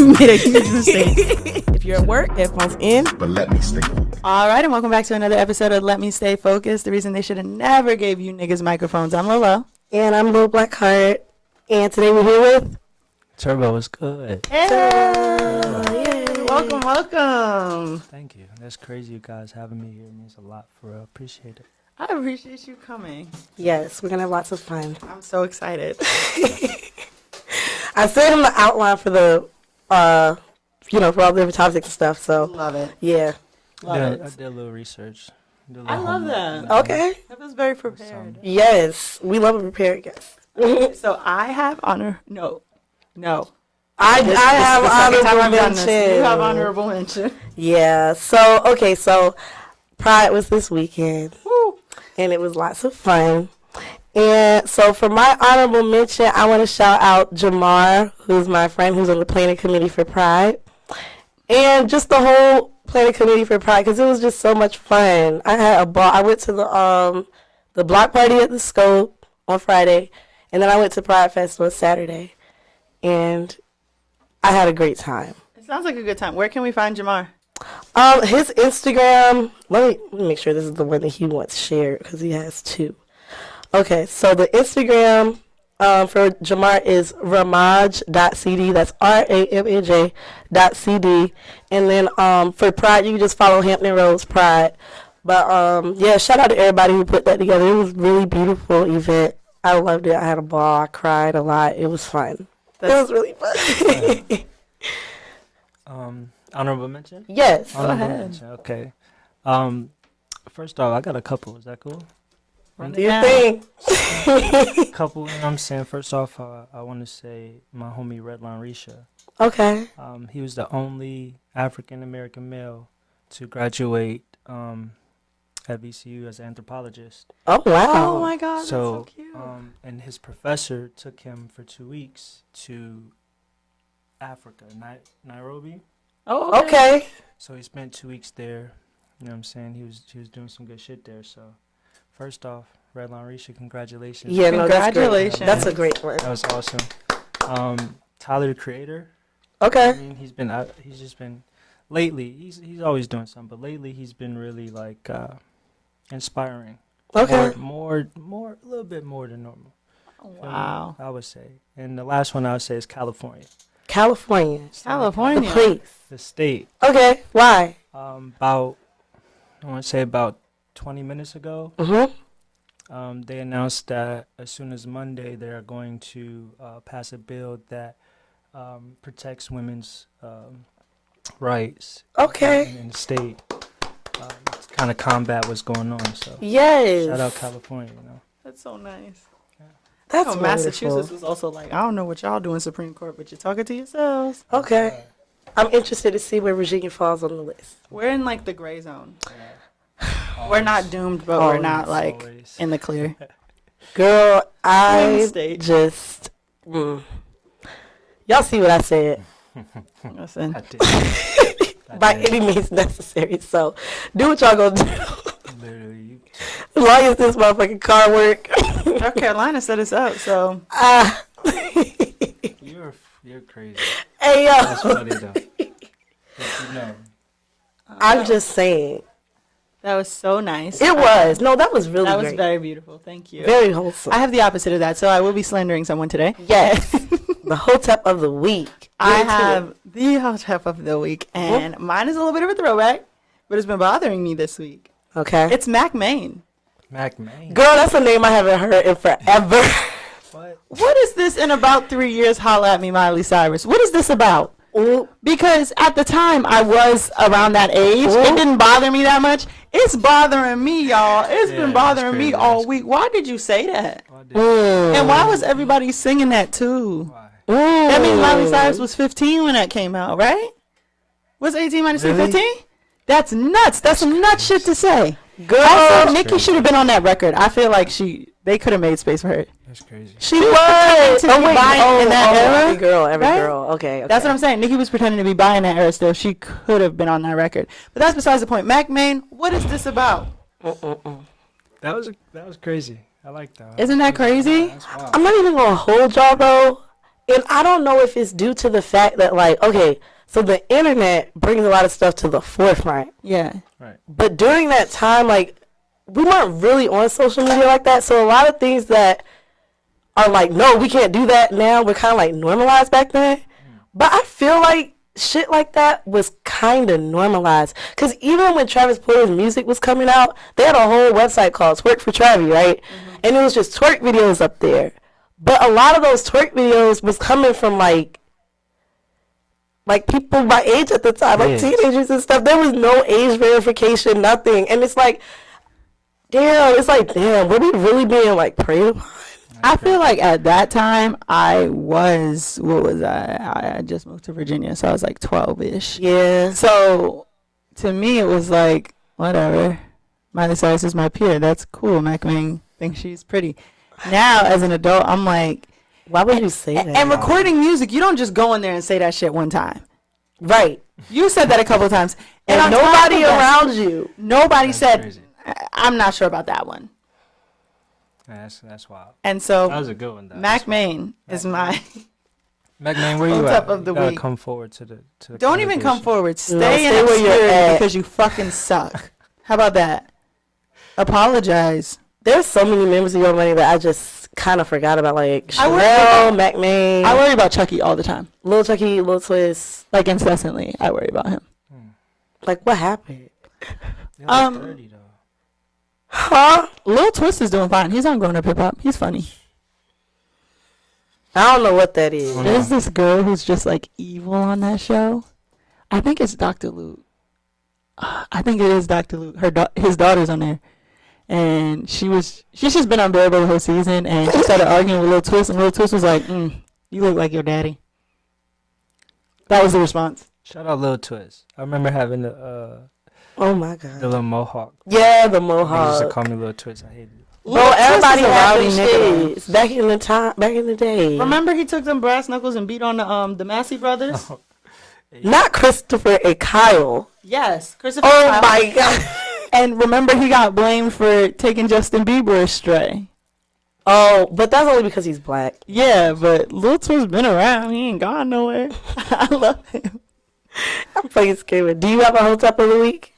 You made a huge mistake. If you're at work, headphones in. But let me stay focused. All right, and welcome back to another episode of Let Me Stay Focused. The reason they should have never gave you niggas microphones. I'm Lolo. And I'm Lil Blackheart. And today we're here with Turbeaux is good. Hey. Yay. Welcome. Thank you. That's crazy you guys having me here. It means a lot for real. Appreciate it. I appreciate you coming. Yes, we're gonna have lots of fun. I'm so excited. I sent him the outline for the for all the different topics and stuff. So Love it. yeah. I did a little research. I love that. Okay. That was very prepared. Yes, we love a prepared guest. So I have honor. No. I This have is the second time honorable I've done this. mention. You have honorable mention. Yeah. So Pride was this weekend, Woo. and it was lots of fun. And so for my honorable mention, I want to shout out Jamar, who's my friend who's on the planning committee for Pride. And just the whole planning committee for Pride, because it was just so much fun. I had a ball. I went to the block party at the Scope on Friday, and then I went to Pride Fest on Saturday. And I had a great time. It sounds like a good time. Where can we find Jamar? His Instagram, let me make sure this is the one that he wants shared, because he has two. Okay, so the Instagram for Jamar is ramaj.cd. That's RAMAJ.cd. And then for Pride, you can just follow Hampton Roads Pride. But yeah, shout out to everybody who put that together. It was a really beautiful event. I loved it. I had a ball. I cried a lot. It was fun. It was really fun. Honorable mention? Yes. Go ahead. Mention. Okay. First off, I got a couple. Is that cool? Do you think? Couple, you know what I'm saying? First off, I want to say my homie Redline Risha. Okay. He was the only African-American male to graduate at VCU as an anthropologist. Oh, wow. Oh my God, that's so cute. And his professor took him for 2 weeks to Africa, Nairobi. Oh, Okay. So he spent 2 weeks there. You know what I'm saying? He was doing some good shit there. So first off, Redline Risha, congratulations. Yeah, no, Congratulations. that's a great one. That was awesome. Tyler, the Creator. Okay. I mean, he's just been lately. He's always doing something, but lately he's been really like inspiring. Okay. More, a little bit more than normal. Wow. I would say. And the last one I would say is California, California. The California. place. the state. Okay. Why? About 20 minutes ago, they announced that as soon as Monday, they are going to pass a bill that protects women's rights. Okay. In the state, to kind of combat what's going on. So Yes. shout out California, That's so nice. That's Oh, Massachusetts was also like, I don't know what y'all do in Supreme Court, but you're talking to yourselves. Okay. I'm interested to see where Virginia falls on the list. We're in like the gray zone. We're not doomed, but we're not like always. in the clear. Girl, I State. just... Y'all see what I said. Listen. I did. I By did. any means necessary. So, do what y'all gonna do. Literally, As long as this motherfucking car work. North Carolina set us up, so you're crazy. Hey, That's yo. funny though. But you know. I'm just saying. that was so nice. It was. No, that was really That was great. very beautiful. Thank you. Very wholesome. I have the opposite of that, so I will be slandering someone today. Yes. The hotep of the week. I Get into have it. the hotep of the week, and mine is a little bit of a throwback, but it's been bothering me this week. Okay. It's Mac Main. Mac Main. Girl, that's a name I haven't heard in forever. What? What is this in about 3 years? Holla at me, Miley Cyrus. What is this about? Ooh. Because at the time I was around that age, Ooh. it didn't bother me that much. It's bothering me, y'all. It's Yeah, been that's bothering me crazy. all That's week. Why did you say that? Why did- And why was everybody singing that too? Why? That means Miley Cyrus was 15 when that came out, right? Was 18 minus Really? 15? That's nuts. That's some nuts shit to say. Girl, Also, Nicki should have been on that record. I feel like they could have made space for her. That's crazy. she was. to be buying in that era, Every girl, right? Okay. That's what I'm saying. Nicki was pretending to be buying that era still. She could have been on that record. But that's besides the point. Mac Main, what is this about? That was crazy. I like that. Isn't that crazy? That's wild. I'm not even gonna hold y'all though. And I don't know if it's due to the fact that, like, okay, so the internet brings a lot of stuff to the forefront. Yeah. Right. But during that time, like, we weren't really on social media like that. So a lot of things that are like, no, we can't do that now, were kind of like normalized back then. But I feel like shit like that was kind of normalized. Because even when Travis Porter's music was coming out, they had a whole website called Twerk for Travi, right? And it was just twerk videos up there. But a lot of those twerk videos was coming from like people my age at the time, like teenagers and stuff. There was no age verification, nothing. And it's like, damn, were we really being like preyed upon? I feel like at that time I was, what was I just moved to Virginia, so I was like 12-ish. Yeah. So to me it was like, whatever. Miley Cyrus is my peer. That's cool. Mac Ming thinks she's pretty. Now as an adult, I'm like, why would you say that? And recording music, you don't just go in there and say that shit one time. Right. You said that a couple times. And nobody around you. Nobody That's said, crazy. I'm not sure about that one. That's wild. And so That was a good one. Though. Mac Main is my Mac Man, where you Hold at? up of the You gotta week. come forward to the Don't even come congregation. forward. Stay stay in where you're obscurity at. because you fucking suck. How about that? Apologize. There's so many members of Your Money that I just kind of forgot about, like I worry Chanel, about- Mac Main, I worry about Chucky all the time. Lil Chucky, Lil Twist. Like incessantly, I worry about him. Like, what happened? They're like 30 30 though. Huh? Lil Twist is doing fine. He's on Grown Up Hip Hop. He's funny. I don't know what that is. There's this girl who's just like evil on that show. I think it's Dr. Luke. I think it is Dr. Luke. His daughter's on there. And she's just been unbearable the whole season, and she started arguing with Lil Twist, and Lil Twist was like, you look like your daddy. That was the response. Shout out Lil Twist. I remember having the Oh my god. little mohawk. Yeah, the They used to mohawk. call me Lil Twist. I hated it. Bro, everybody Twist is a had rowdy them nigga. shits back in the day. Remember he took them brass knuckles and beat on the Massey brothers? Not Christopher and Kyle. Yes. Christopher Oh Kyle. my god. And remember he got blamed for taking Justin Bieber astray. Oh, but that's only because he's black. Yeah, but Lil Twist been around. He ain't gone nowhere. I love him. I'm playing scared. Do you have a whole top of the week?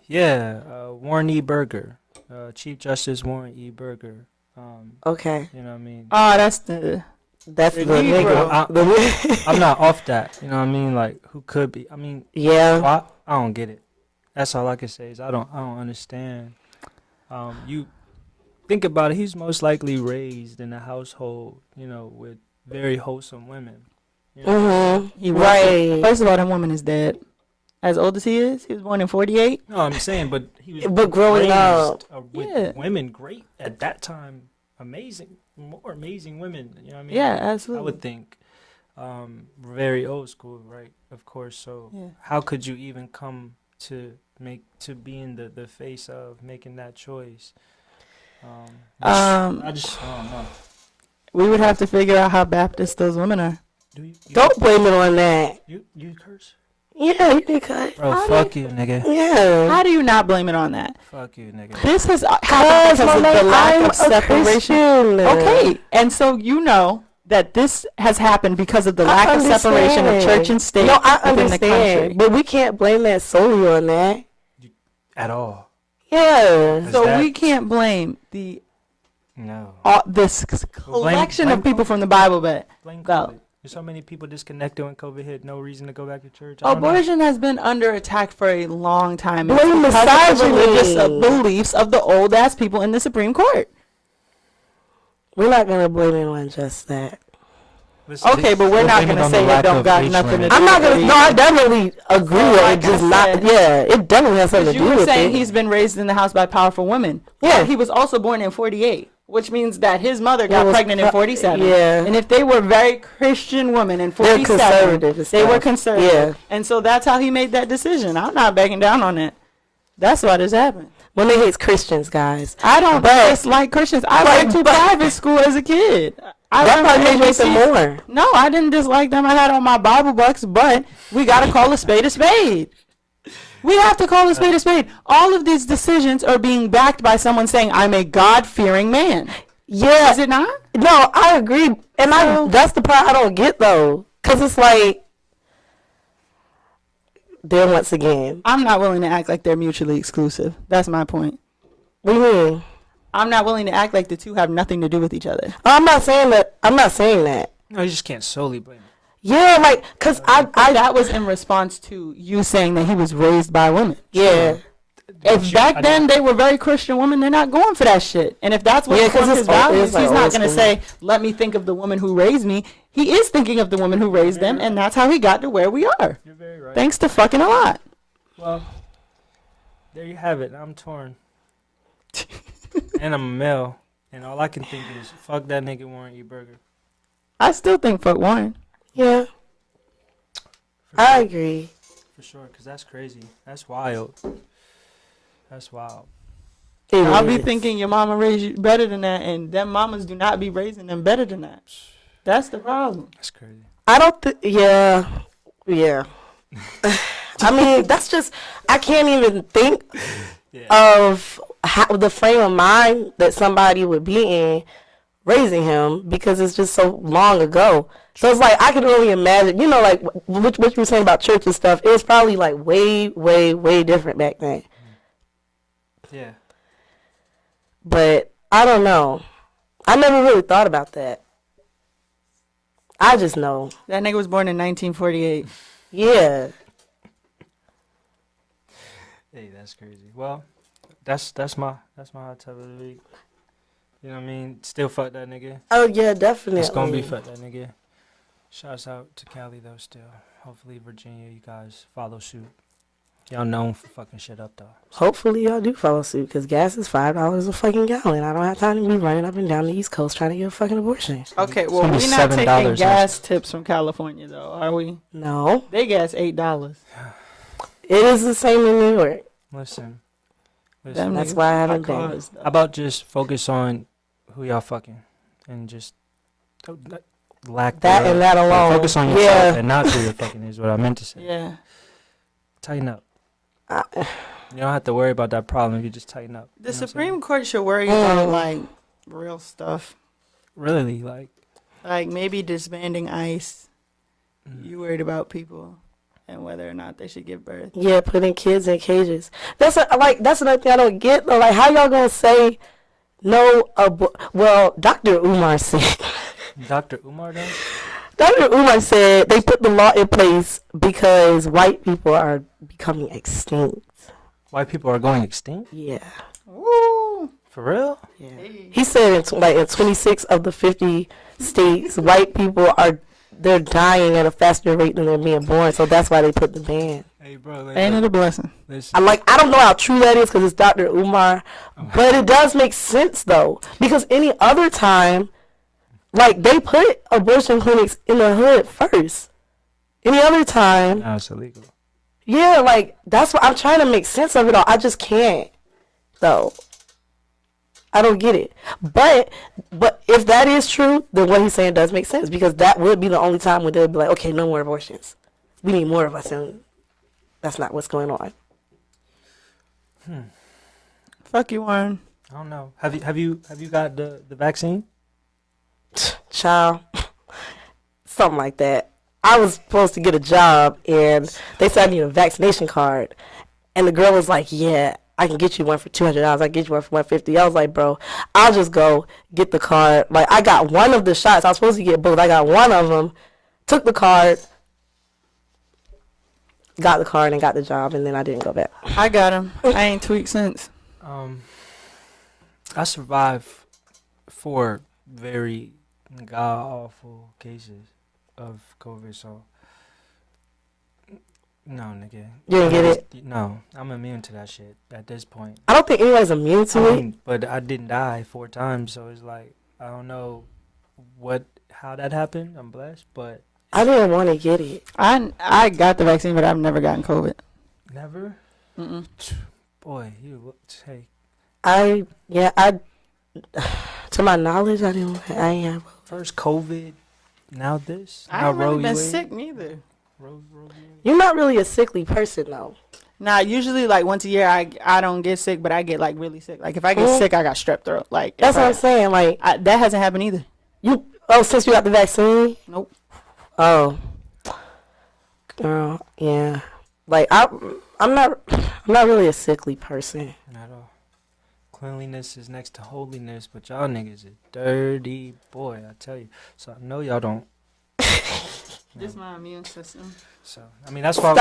Yeah, Warren E. Burger, Chief Justice Warren E. Burger. Okay. You know what I mean? Oh, that's the That's the Negro. nigga. I'm not off that. You know what I mean? Like, who could be? I mean, Yeah. why? I don't get it. That's all I can say is I don't understand. You think about it. He's most likely raised in a household, you know, with very wholesome women. You know? He right. First of all, that woman is dead. As old as he is, he was born in 48. No, I'm saying, but he was But growing raised, up. with Yeah. women great at that time. Amazing, more amazing women. You know what I mean? Yeah, I absolutely. would think. Very old school, right? Of course. So Yeah. how could you even come to be in the face of making that choice? I just don't know. We would have to figure out how Baptist those women are. Do you Don't blame it on that. you curse? Yeah, you did cut. Bro, How fuck you, nigga. Yeah. How do you not blame it on that? Fuck you, nigga. This has happened because of the lack of separation. Okay, and so you know that this has happened because of the lack of separation of church and state No, I within the country. understand. But we can't blame that solely on that. At all? Yeah. So that- we can't blame No. this collection of blame people from the Bible, but Blame go. COVID. There's so many people disconnected when COVID hit. No reason to go back to church. I don't know. abortion has been under attack for a long time. It's Blame because of the misogyny. religious beliefs of the old ass people in the Supreme Court. We're not going to blame it on just that. Listen, Okay, but we're we'll not blame it gonna on say the it lack don't of got age nothing to limit. do I'm not with going to, no, I definitely agree So, with like it. Just I not, said- yeah, it definitely has something to You do were with saying it. he's been raised in the house by powerful women. Yeah. He was also born in 48, which means that his mother got was pregnant in 47. yeah. And if they were very Christian women in They're 47, conservative and they were stuff. conservative. Yeah. And so that's how he made that decision. I'm not backing down on it. That's why this happened. When they hate Christians, guys. I don't But- dislike Christians. I But- went to but- private school as a kid. I That learned probably my makes them ABCs. more. No, I didn't dislike them. I had all my Bible bucks, but we got to call a spade a spade. We have to call a spade a spade. All of these decisions are being backed by someone saying, I'm a God-fearing man. Yeah. Is it not? No, I agree, and that's the part I don't get though, because it's like, then once again, I'm not willing to act like they're mutually exclusive. That's my point. what do you mean? I'm not willing to act like the two have nothing to do with each other. I'm not saying that. I'm not saying that. No, you just can't solely blame him. Yeah, like, cause That was in response to you saying that he was raised by women. yeah. If back then they were very Christian women, they're not going for that shit. And if that's what informs his values, he's not going to say, let me think of the woman who raised me. He is thinking of the woman who raised them, and that's how he got to where we are. You're very right. Thanks to fucking a lot. Well, there you have it. I'm torn. And I'm a male. And all I can think is, fuck that nigga Warren E. Burger. I still think fuck Warren. Yeah, I agree. For sure, because that's crazy. That's wild. That's wild. I'll be thinking your mama raised you better than that, and them mamas do not be raising them better than that. That's the problem. That's crazy. I don't think. Yeah. I mean, that's just. I can't even think of how the frame of mind that somebody would be in raising him, because it's just so long ago. So it's like I can only imagine. You know, like what you were saying about church and stuff. It was probably like way, way, way different back then. Yeah. But I don't know. I never really thought about that. I just know. That nigga was born in 1948. Yeah. Hey, that's crazy. Well, that's my hot tub of the week. You know what I mean? Still fuck that nigga. Oh yeah, definitely. It's gonna be fuck that nigga. Shouts out to Cali though. Still, hopefully Virginia, you guys follow suit. Y'all known for fucking shit up though. Hopefully y'all do follow suit, because gas is $5 a fucking gallon. I don't have time to be running up and down the East Coast trying to get a fucking abortion. Okay, well, we're not taking gas tips from California, though, are we? No. They gas $8. It is the same in New York. Listen. That's why I haven't been. How about just focus on who y'all fucking and just lack that and that alone. Focus on yourself and not who you're fucking is what I meant to say. Yeah. Tighten up. You don't have to worry about that problem if you just tighten up. The Supreme Court should worry about, like, real stuff. Really? Like maybe disbanding ICE. You worried about people and whether or not they should give birth. Yeah, putting kids in cages. That's another thing I don't get, though. Like, how y'all gonna say no? Well, Dr. Umar said. Dr. Umar does? Dr. Umar said they put the law in place because white people are becoming extinct. White people are going extinct? Yeah. Woo! For real? Yeah. He said in 26 of the 50 states, white people they're dying at a faster rate than they're being born, so that's why they put the ban. Hey, bro. Ain't it a blessing? I don't know how true that is because it's Dr. Umar, but it does make sense, though, because any other time, like, they put abortion clinics in the hood first. Any other time. Now it's illegal. Yeah, like, that's what I'm trying to make sense of it all. I just can't, though. I don't get it. But if that is true, then what he's saying does make sense, because that would be the only time when they'll be like, okay, no more abortions. We need more of us, and that's not what's going on. Fuck you, Warren. I don't know. Have you got the vaccine? Child, something like that. I was supposed to get a job, and they said I need a vaccination card, and the girl was like, yeah, I can get you one for $200. I can get you one for $150. I was like, bro, I'll just go get the card. Like, I got one of the shots. I was supposed to get both. I got one of them, took the card, got the card, and got the job, and then I didn't go back. I got him. I ain't tweaked since. I survived 4 very god-awful cases of COVID, so no, nigga. You didn't get it? No, I'm immune to that shit at this point. I don't think anybody's immune to it. But I didn't die 4 times, so it's like, I don't know how that happened. I'm blessed, but I didn't want to get it. I got the vaccine, but I've never gotten COVID. Never? Mm-mm. Boy, you hey. To my knowledge, I ain't have. First COVID, now this. I now ain't really been sick neither. You're not really a sickly person, though. Nah, usually like once a year I don't get sick, but I get like really sick. Like if I get sick, I got strep throat. Like that's what I'm saying. Like that hasn't happened either. Since you got the vaccine? Nope. Oh. Girl, yeah. Like I'm not really a sickly person. Not at all. Cleanliness is next to holiness, but y'all niggas is dirty, boy. I tell you. So I know y'all don't. Just my immune system. So I mean that's why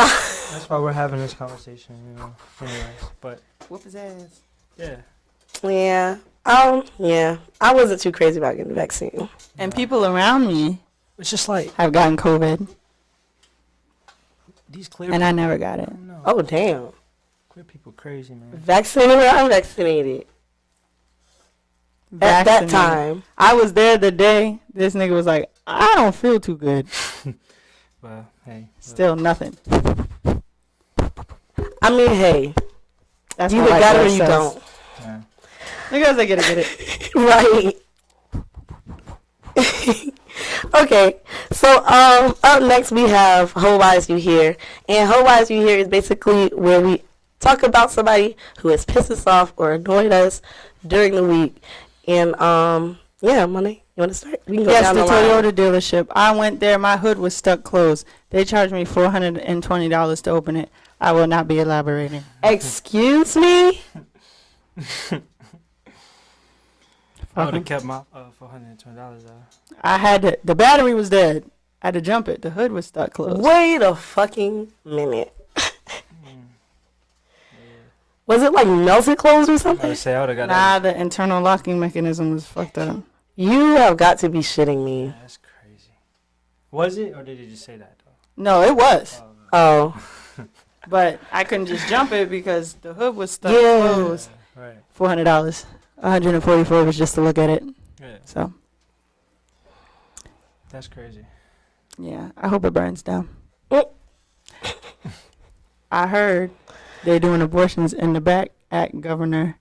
we're having this conversation, you know. Anyways, but Whoop his ass. yeah. Yeah. Yeah. I wasn't too crazy about getting the vaccine. And people around me It's just like have gotten COVID, these clear. and I never got I it. don't know. Oh damn. Clear people crazy, man. Vaccinated or unvaccinated? At that Vaccinated. time. I was there the day this nigga was like, I don't feel too good. Well, hey. Still nothing. I mean, hey, That's you what either my got it or girl you says. don't. Yeah. Niggas, I get it. Right. Okay. So up next we have How Wise You Here. And How Wise You Here is basically where we talk about somebody who has pissed us off or annoyed us during the week. And yeah, Money, you wanna start? We can go Yes, down the the line. Toyota dealership. I went there. My hood was stuck closed. They charged me $420 to open it. I will not be elaborating. Excuse me? I would have kept my $420 though. I had to, the battery was dead. I had to jump it. The hood was stuck closed. Wait a fucking minute. Yeah. Was it like melted clothes or I something? would say I would have got Nah, that. the internal locking mechanism was fucked up. You have got to be shitting me. Yeah, that's crazy. Was it, or did you just say that though? No, it was. Oh. But I couldn't just jump it because the hood was stuck Yeah. closed. Right. $400. 144 was just to look at it. Yeah. So, That's crazy. yeah, I hope it burns down. Mm. I heard they're doing abortions in the back at Governor.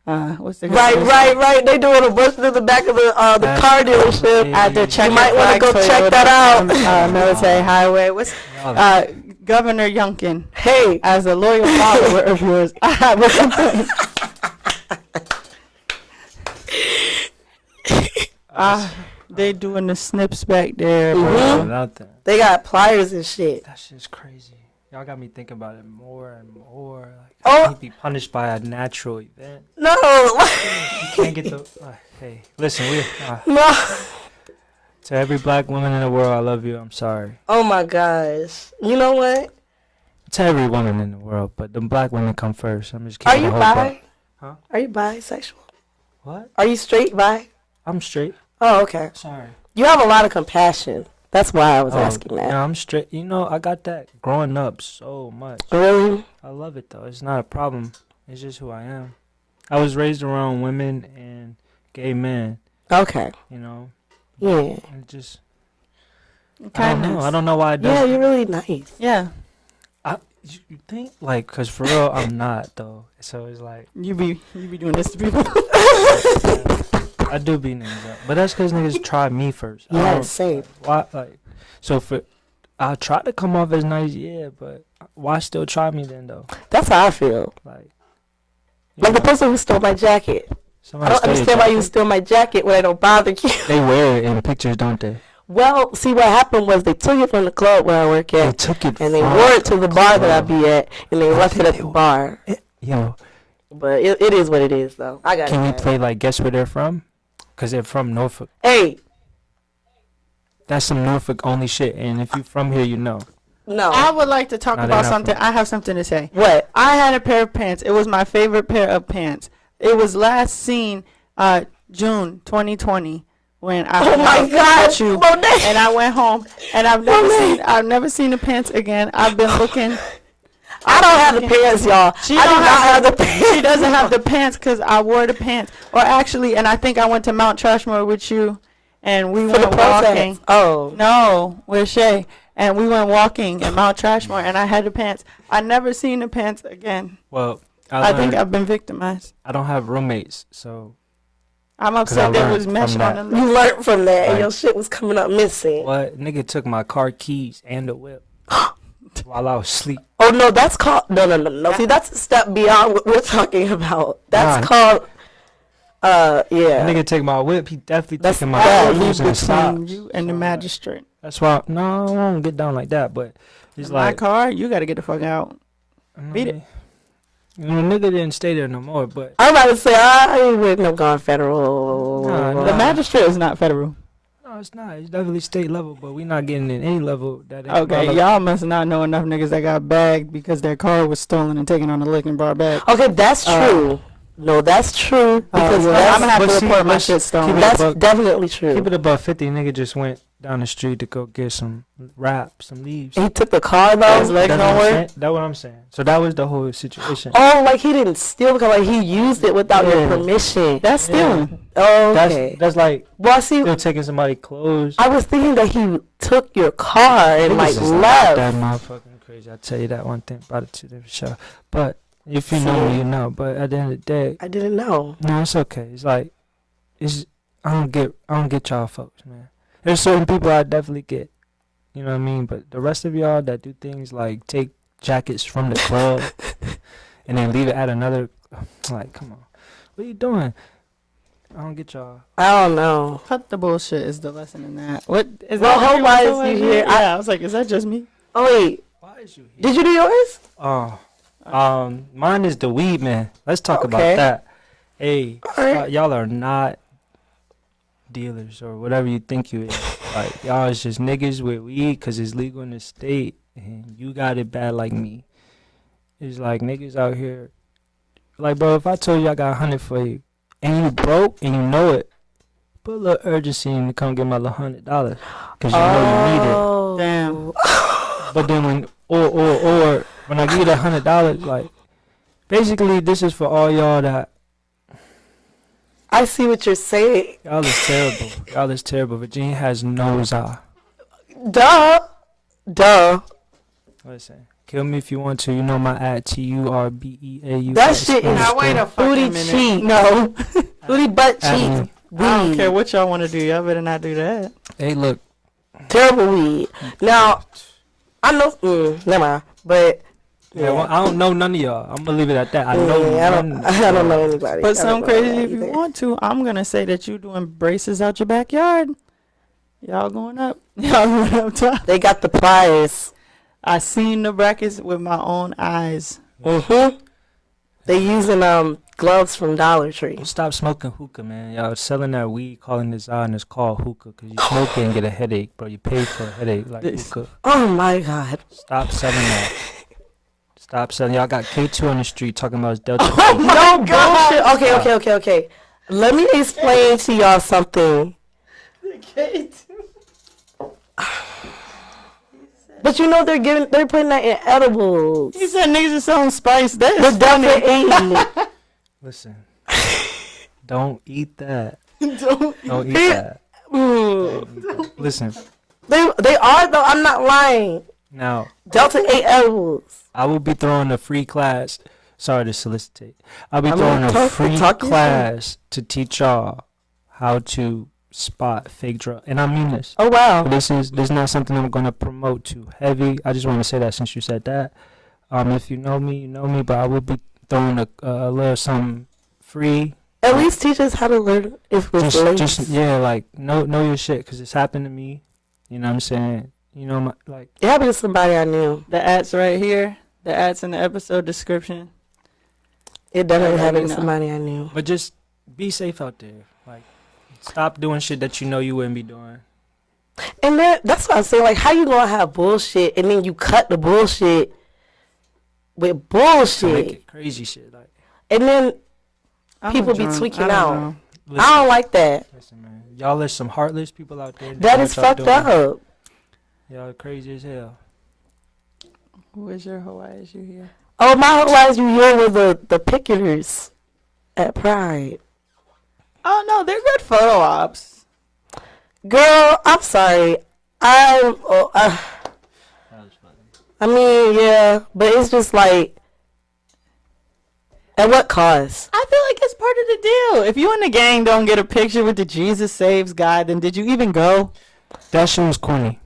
What's the Right. They doing a bush in the back of the That's car dealership. At the check. You might want to go check that out. Military Highway. What's Y'all- Governor Youngkin? Hey, As a loyal follower of yours, I have a complaint. They doing the snips back there. Mhm. bro. Nothing. they got pliers and shit. That shit's crazy. Y'all got me thinking about it more and more. Like, Oh. I need to be punished by a natural event. No. You can't get the. Hey, listen, No. to every black woman in the world, I love you. I'm sorry. Oh my gosh. You know what? To every woman in the world, but the black women come first. I'm just Are keeping you the whole buck. bi? Huh? Are you bisexual? What? Are you straight bi? I'm straight. Oh, okay. Sorry. You have a lot of compassion. That's why I was asking that. Yeah, I'm straight. You know, I got that growing up so much. Really? I love it though. It's not a problem. It's just who I am. I was raised around women and gay men. Okay. You know, Yeah. it just. I don't Kindness. know. I don't know why it does. Yeah, you're really nice. Yeah, You think like, cause for real, I'm not though. So it's like you be doing this to people. I do beat niggas up, but that's cause niggas try me first. I Yeah, don't- same. Why like? So for I try to come off as nice, yeah, but why still try me then though? That's how I feel. Like, you Like the know, person who stole my jacket. I somebody don't stole your understand why you jacket. steal my jacket when I don't bother you. They wear it in pictures, don't they? Well, see what happened was they took it from the club where I work They at, took it and they from wore it to the bar that I club. be at, and they I left it think at they the w- bar. Yo, But it is what it is, though. I got can we it. play like guess where they're from? Cause they're from Norfolk. Hey, That's some Norfolk only shit. And if you from here, you know. no. I would like to talk No, they're about not something. from- I have something to say. What? I had a pair of pants. It was my favorite pair of pants. It was last seen June 2020 when I Oh went my out God, with you, Monet. and I went home, and I've never seen the pants again. I've been looking. I don't have the pants, y'all. I do not have the pants. She doesn't have the pants because I wore the pants. Or actually, and I think I went to Mount Trashmore with you, and we For the went walking. protest. Oh. No, with Shay, and we went walking at Mount Trashmore, and I had the pants. I never seen the pants again. Well, I think I've been victimized. I don't have roommates, so I'm 'Cause I upset there learned was mesh from on that. the You learned from that, and Right. your shit was coming up missing. what? Nigga took my car keys and the whip while I was asleep. Oh no, that's called no. See, that's a step beyond what we're talking about. That's Nah. called Yeah. Nigga take my whip. He definitely That's taking my bad. shoes and between socks. you and the So, magistrate. That's why. No, I don't get down like that. But it's In my like, car, you got to get the fuck out. Beat it. You know, nigga didn't stay there no more. But I'm about to say I ain't with no gone federal. Nah. The magistrate is not federal. no, it's not. It's definitely state level. But we not getting in any level that. ain't Okay, well up- y'all must not know enough niggas that got bagged because their car was stolen and taken on a lick and brought back. Okay, that's true. No, that's true because Well, I'm gonna have but to see, report my let's shit stolen. keep it that's above- definitely true. Keep it above 50. Nigga just went down the street to go get some wrap, some leaves. He took the car His though. legs That's don't what I'm work. saying. That's what I'm saying. So that was the whole situation. Oh, like he didn't steal the car, like he used it without your Yeah. permission. That's stealing. Oh, okay. That's like Well, see, still taking somebody's clothes. I was thinking that he took your car and Niggas like is not left. that motherfucking crazy. I tell you that one thing about it too. There's a show. But if you know me, you know. But at the end of the day, I didn't know. no, it's okay. It's like I don't get y'all folks, man. There's certain people I definitely get. You know what I mean? But the rest of y'all that do things like take jackets from the club and then leave it at another, like, come on, what are you doing? I don't get y'all. I don't know. Cut the bullshit is the lesson in that. What is Well, that? hope everyone I so is you much? here. Yeah, I was like, is that just me? Oh wait, Why is you here? did you do yours? Oh, mine is the weed man. Let's talk about Okay. that. Hey, Alright. y'all are not dealers or whatever you think you is. Like y'all is just niggas with weed because it's legal in the state, and you got it bad like me. It's like niggas out here. Like, bro, if I told you I got 100 for you, and you broke and you know it, put a little urgency in to come get my little $100 because you know you need it. Oh, Damn. But then when or when I give you that $100, like basically this is for all y'all that I see what you're saying. y'all is terrible. Y'all is terrible. Virginia has no eye. Duh. Listen, kill me if you want to. You know my ad TURBEAU. That shit is Now wait a booty fucking minute. cheek. No, Booty butt At cheek. me. I don't Weed. care what y'all want to do. Y'all better not do that. Hey, look. Terrible weed. Now, I know. Never mind. But Yeah, well, I don't know none of y'all. I'm gonna leave it at that. I know. I none. don't know anybody. But I some don't know crazy if you anything. want to. I'm gonna say that you doing braces out your backyard. Y'all going up. Y'all going up top. They got the pliers. I seen the brackets with my own eyes. They using gloves from Dollar Tree. Stop smoking hookah, man. Y'all selling that weed, calling this out, and it's called hookah because you smoke it and get a headache, bro. You pay for a headache like This- hookah. Oh my God. Stop selling that. Stop selling. Y'all got K2 on the street talking about his Delta. No bullshit. Okay. Let me explain to y'all something. But you know they're putting that in edibles. He said niggas are selling spice. That The is Delta funny. 8. Listen, don't eat that. Don't- Don't eat that. Mm. Don't eat that. Listen, They are though. I'm not lying. now Delta 8 edibles. I will be throwing a free class. Sorry to solicitate. I'll be I'm throwing not a talking- free talking class to teach y'all how to spot fake drug. And I mean this. Oh wow. This is not something I'm gonna promote too heavy. I just want to say that since you said that. If you know me, you know me. But I will be throwing a little something free. At least teach us how to learn if it's late. Just yeah, like know your shit, cause it's happened to me. You know what I'm saying? You know like. It happened to somebody I knew. The ads right here. The ads in the episode description. It definitely Yeah, happened you to know. somebody I knew. But just be safe out there. Like, stop doing shit that you know you wouldn't be doing. And then that's what I'm saying. Like, how you gonna have bullshit and then you cut the bullshit with To make bullshit, it crazy shit. Like, and then I'm People a be drunk. tweaking I don't out. know. listen, I don't like that. listen, man. Y'all are some heartless people out there. That is fucked up. Y'all are crazy as hell. Who is your Hawaii you here? Oh, my whole life you here with the picketers at Pride. Oh no, they're good photo ops. Girl, I'm sorry. I mean, yeah, but it's just like, at what cost? I feel like it's part of the deal. If you and the gang don't get a picture with the Jesus Saves guy, then did you even go? That shit was corny.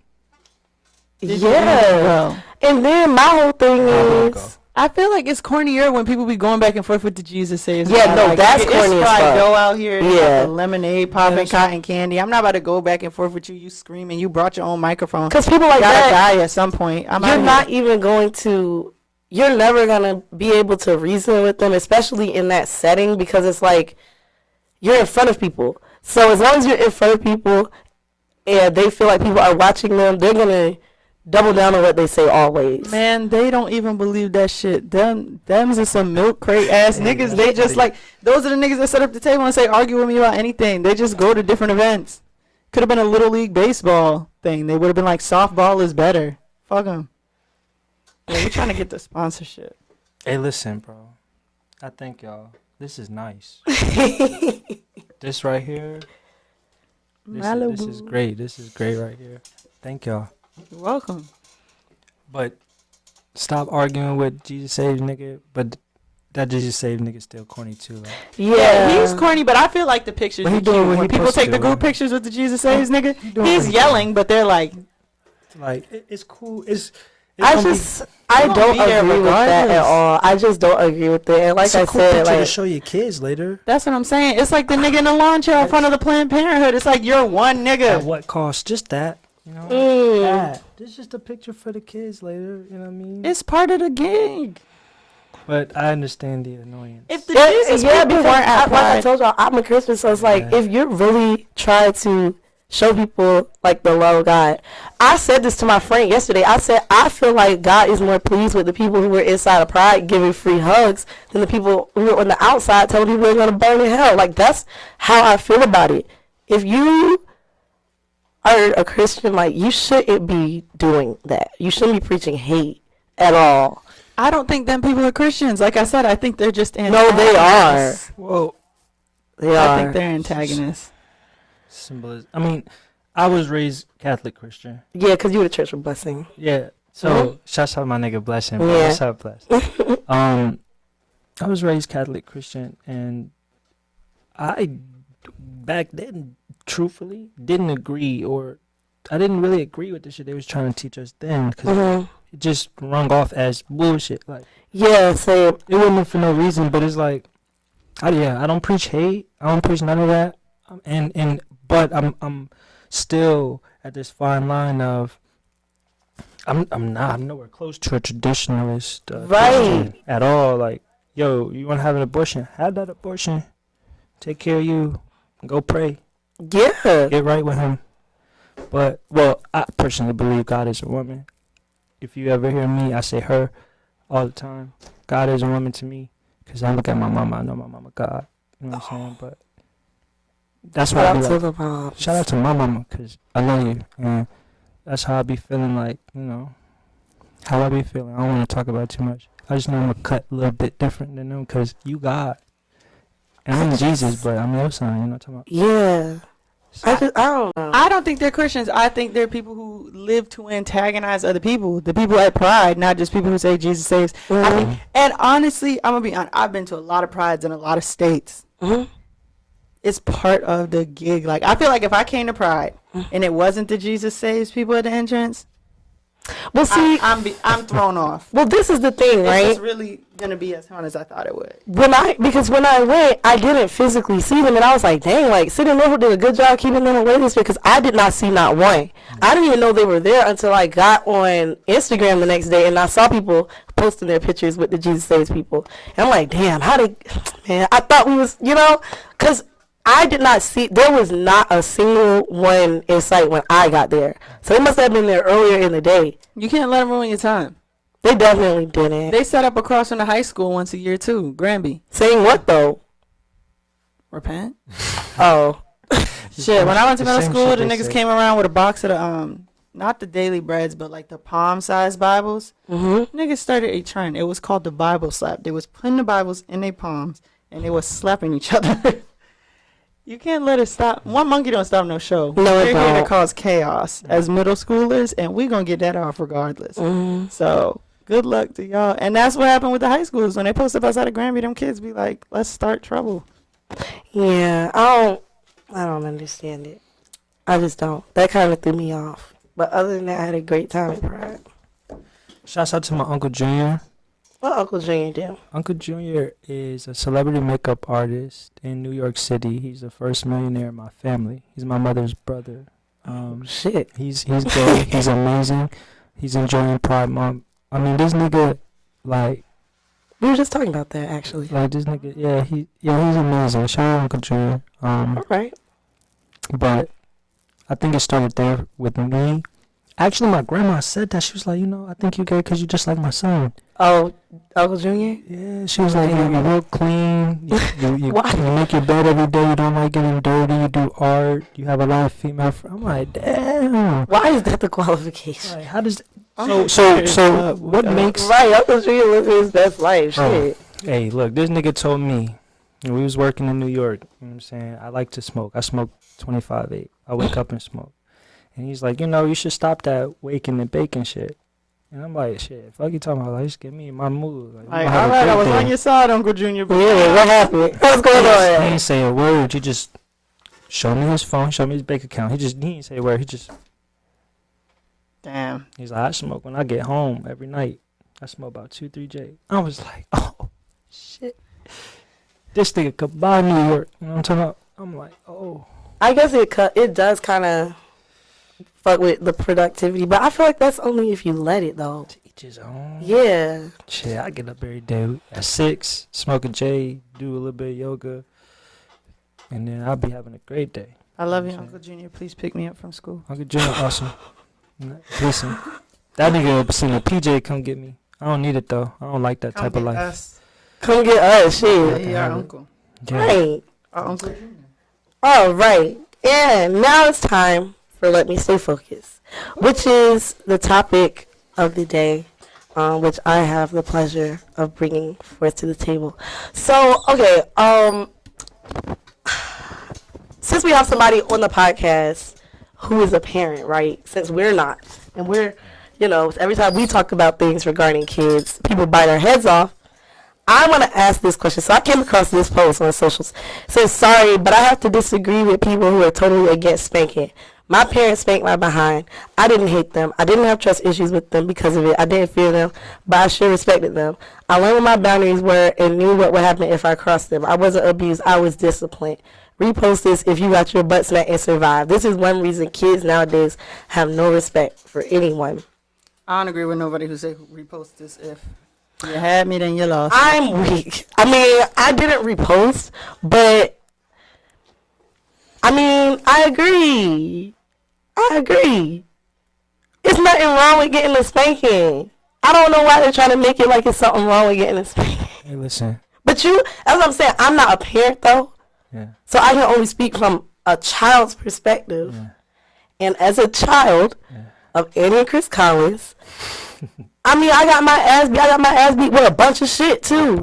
Did you even Yeah. go? And then my whole thing I wouldn't is, go. I feel like it's cornier when people be going back and forth with the Jesus saves. Yeah, no, like, that's it's corny as fried fuck. dough out here. Yeah. The lemonade popping, cotton candy. I'm not about to go back and forth with you. You screaming. You brought your own microphone. Because people like gotta that, die at some point. you're not even going to. You're never gonna be able to reason with them, especially in that setting, because it's like you're in front of people. So as long as you're in front of people and they feel like people are watching them, they're gonna double down on what they say always. Man, they don't even believe that shit. Them's are some milk crate ass niggas. They just like, those are the niggas that set up the table and say, argue with me about anything. They just go to different events. Could have been a little league baseball thing. They would have been like, softball is better. Fuck them. Yeah, we trying to get the sponsorship. Hey, listen, bro. I think y'all, this is nice. This right here. This is great. This is great right here. Thank y'all. You're welcome. But stop arguing with Jesus Saves nigga. But that Jesus Saves nigga still corny too. Like. Yeah, he's corny, but I feel like the pictures. But he are doing cute. what When he people supposed to take the do, group right? pictures with the Jesus Saves nigga, doing he's what he yelling, but they're like, It's cool. I don't agree with that at all. I just don't agree with it. And like it's a I cool said, picture like to show your kids later. that's what I'm saying. It's like the nigga in the lawn chair in front of the Planned Parenthood. It's like, you're one At nigga. what cost? Just that. You know? That. This is just a picture for the kids later. You know what I mean? It's part of the gig. But I understand the annoyance. If the Jesus people because weren't at like I Pride, told y'all, I'm a Christian, so it's like Yeah. if you're really trying to show people like the love of God. I said this to my friend yesterday. I said I feel like God is more pleased with the people who were inside of Pride giving free hugs than the people who were on the outside telling people they're gonna burn in hell. Like that's how I feel about it. If you are a Christian, like you shouldn't be doing that. You shouldn't be preaching hate at all. I don't think them people are Christians. Like I said, I think they're just No, antagonists. they are. Whoa. They I are. think they're antagonists. Symbolism. I mean, I was raised Catholic Christian. Yeah, because you were the church of blessing. Yeah. So shouts out my nigga Blessing. Bro. Yeah. What's up, Bless? I was raised Catholic Christian, and I back then, truthfully, didn't agree, or I didn't really agree with the shit they was trying to teach us then, because it just rung off as bullshit. Like, Yeah, same. it wasn't for no reason, but it's like, I don't preach hate. I don't preach none of that. But I'm still at this fine line of I'm nowhere close to a traditionalist Right. Christian at all. Like, yo, you want to have an abortion? Have that abortion. Take care of you. Go pray. Yeah. Get right with him. But I personally believe God is a woman. If you ever hear me, I say her all the time. God is a woman to me, because I look at my mama. I know my mama God. You know what I'm saying? But that's why I be Shout out to like, the moms. shout out to my mama, because I love you. And that's how I be feeling, like, you know, how I be feeling. I don't want to talk about it too much. I just know I'm going to cut a little bit different than them, because you God. And I'm Jesus, but I'm your son. You know what I'm talking about? Yeah. I don't know. I don't think they're Christians. I think they're people who live to antagonize other people. The people at Pride, not just people who say Jesus saves. I think, and honestly, I'm gonna be honest. I've been to a lot of prides in a lot of states. It's part of the gig. Like, I feel like if I came to Pride and it wasn't the Jesus saves people at the entrance, Well, see, I'm thrown off. well, this is the thing, It's right? just really gonna be as fun as I thought it would. Because when I went, I didn't physically see them, and I was like, dang, like City Level did a good job keeping them away this year, because I did not see not one. I didn't even know they were there until I got on Instagram the next day, and I saw people posting their pictures with the Jesus Saves people, and I'm like, damn, man, I thought we was, because I did not see, there was not a single one in sight when I got there, so they must have been there earlier in the day. You can't let them ruin your time. They definitely didn't. They set up across from the high school once a year too. Granby. Saying what though? Repent. Oh. Shit, when I went to The middle same school, shit the they niggas say. came around with a box of the not the daily breads, but like the palm-sized Bibles. Niggas started a trend. It was called the Bible slap. They was putting the Bibles in their palms and they was slapping each other. You can't let it stop. One monkey don't stop no show. No, it We're here to don't. cause chaos as middle schoolers, and we gonna get that off regardless. So good luck to y'all. And that's what happened with the high schools when they post up outside of Granby. Them kids be like, "Let's start trouble." Yeah, I don't understand it. I just don't. That kind of threw me off. But other than that, I had a great time at Pride. Shouts out to my Uncle Junior. What Uncle Junior do? Uncle Junior is a celebrity makeup artist in New York City. He's the first millionaire in my family. He's my mother's brother. Shit. He's gay. He's amazing. He's enjoying Pride Month. I mean, this nigga, like We were just talking about that, actually. this nigga, he's amazing. Shout out Uncle Junior. All right. But I think it started there with me. Actually, my grandma said that. She was like, I think you gay because you just like my son. Oh, Uncle Junior? Yeah, she was like, you're real clean. You Why? make your bed every day. You don't like getting dirty. You do art. You have a lot of female friends. I'm like, damn. Why is that the qualification? Like, how does... So what makes... Right, Uncle Junior living his best life. Shit. Hey, look, this nigga told me when we was working in New York, you know what I'm saying? I like to smoke. I smoke 25-8. I wake up and smoke. And he's like, you should stop that waking and baking shit. And I'm like, shit, fuck you talking about? Like, just get me in my mood. Like, Like, all right, I was on your side, Uncle Junior. Yeah, what happened? What's going He on? didn't say a word. He just showed me his phone, showed me his bank account. He didn't say a word. Damn. He's like, I smoke when I get home every night. I smoke about 2-3 J. I was like, oh, shit. This nigga could buy New York. You know what I'm talking about? I'm like, oh. I guess it does kind of fuck with the productivity, but I feel like that's only if you let it, though. To each his own. Yeah. Shit, I get up every day at 6, smoke a J, do a little bit of yoga, and then I'll be having a great day. I love you, Uncle Junior. Please pick me up from school. Uncle Junior, awesome. Listen, that nigga seen a PJ come get me. I don't need it though. I don't like that type of life. Come get us, shit. Yeah, our uncle. Yeah. Right. Our Uncle Junior. All right. And now it's time for Let Me Stay Focused, which is the topic of the day, which I have the pleasure of bringing forth to the table. So, okay, since we have somebody on the podcast who is a parent, right? Since we're not, and we're, every time we talk about things regarding kids, people bite our heads off. I want to ask this question. So I came across this post on socials. It says, sorry, but I have to disagree with people who are totally against spanking. My parents spanked my behind. I didn't hate them. I didn't have trust issues with them because of it. I didn't fear them, but I sure respected them. I learned what my boundaries were and knew what would happen if I crossed them. I wasn't abused. I was disciplined. Repost this if you got your butt smacked and survived. This is one reason kids nowadays have no respect for anyone. I don't agree with nobody who say repost this. If you had me, then you lost. I'm weak. I mean, I didn't repost, but I agree. It's nothing wrong with getting a spanking. I don't know why they're trying to make it like it's something wrong with getting a spanking. Hey, listen. But that's what I'm saying. I'm not a parent though. Yeah. So I can only speak from a child's perspective. Yeah. And as a child of Annie and Chris Collins, I got my ass beat with a bunch of shit too.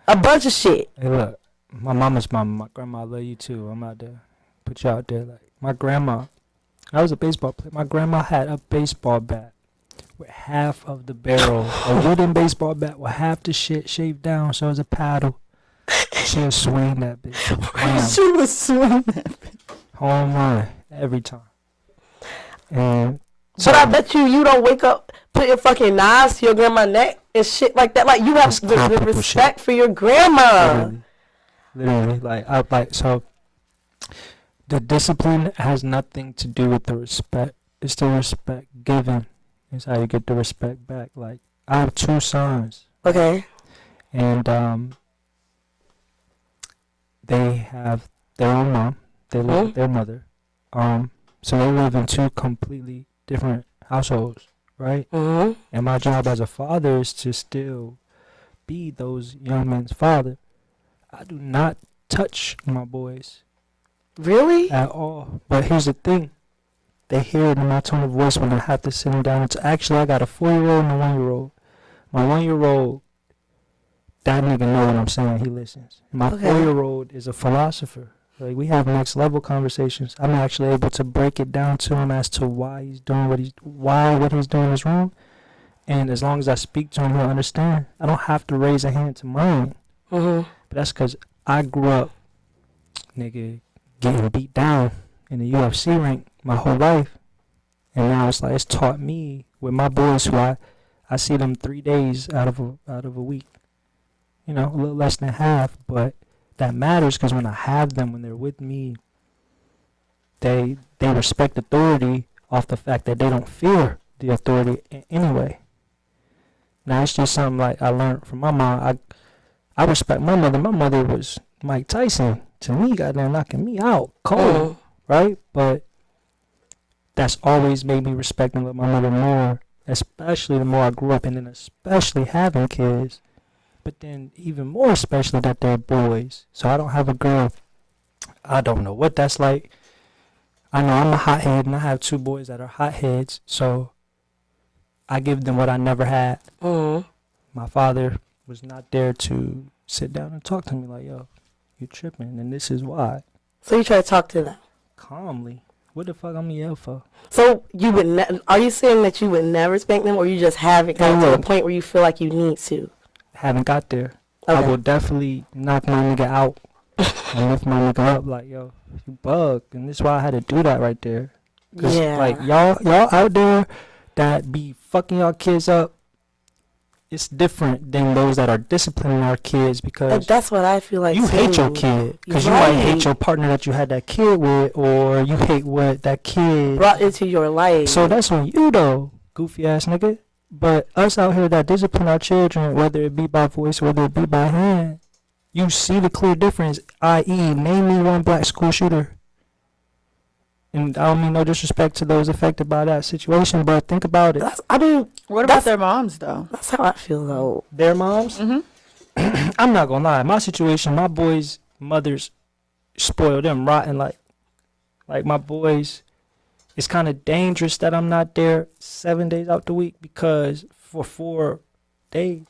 A bunch of shit. Hey, look, my mama's mama, my grandma, I love you too. I'm out there, put you out there. Like my grandma, I was a baseball player. My grandma had a baseball bat with half of the barrel, a wooden baseball bat with half the shit shaved down, so it was a paddle. She would swing that bitch. Wham. She was swinging that bitch. Home run every time. And But I bet you don't wake up, put your fucking knives to your grandma's neck and shit like that. Like you have the respect for your grandma. literally, so the discipline has nothing to do with the respect. It's the respect given. It's how you get the respect back. Like I have 2 sons. Okay. And they have their own mom. They live with their mother. So they live in 2 completely different households, right? Mm-hmm. And my job as a father is to still be those young men's father. I do not touch my boys. Really? At all. But here's the thing. They hear it in my tone of voice when I have to sit them down. It's actually, I got a 4-year-old and a 1-year-old. My 1-year-old, that nigga know what I'm saying. He listens. My 4-year-old is a philosopher. Like we have next level conversations. I'm actually able to break it down to him as to why he's doing what he's doing is wrong. And as long as I speak to him, he'll understand. I don't have to raise a hand to mine. Mm-hmm. But that's because I grew up, nigga, getting beat down in the UFC ring my whole life. And now it's taught me with my boys who I I see them 3 days out of a week. You know, a little less than half, but that matters because when I have them, when they're with me, they respect authority off the fact that they don't fear the authority anyway. Now it's just something like I learned from my mom. I respect my mother. My mother was Mike Tyson to me, goddamn knocking me out cold, right? But that's always made me respect and love my mother more, especially the more I grew up, and then especially having kids. But then even more especially that they're boys. So I don't have a girl. I don't know what that's like. I know I'm a hothead, and I have 2 boys that are hotheads. So I give them what I never had. My father was not there to sit down and talk to me like, yo, you tripping, and this is why. So you try to talk to them? Calmly. What the fuck I'm gonna yell for? So you would are you saying that you would never spank them, or you just haven't gotten to the point where you feel like you need to? Haven't got there. Okay. I will definitely knock my nigga out and lift my nigga up like, yo, you bug. And this is why I had to do that right there. Cause like y'all out there that be fucking y'all kids up, it's different than those that are disciplining our kids, because that's what I feel like you too. hate your kid because you might hate your partner that you had that kid with, or you hate what that kid brought into your life. So that's on you though, goofy ass nigga. But us out here that discipline our children, whether it be by voice, whether it be by hand, you see the clear difference, i.e. name me one black school shooter. And I don't mean no disrespect to those affected by that situation, but think about it. What about their moms, though? That's how I feel, though. Their moms? Mm-hmm. I'm not gonna lie. My situation, my boys' mothers spoil them rotten. Like my boys, it's kind of dangerous that I'm not there 7 days out the week, because for 4 days,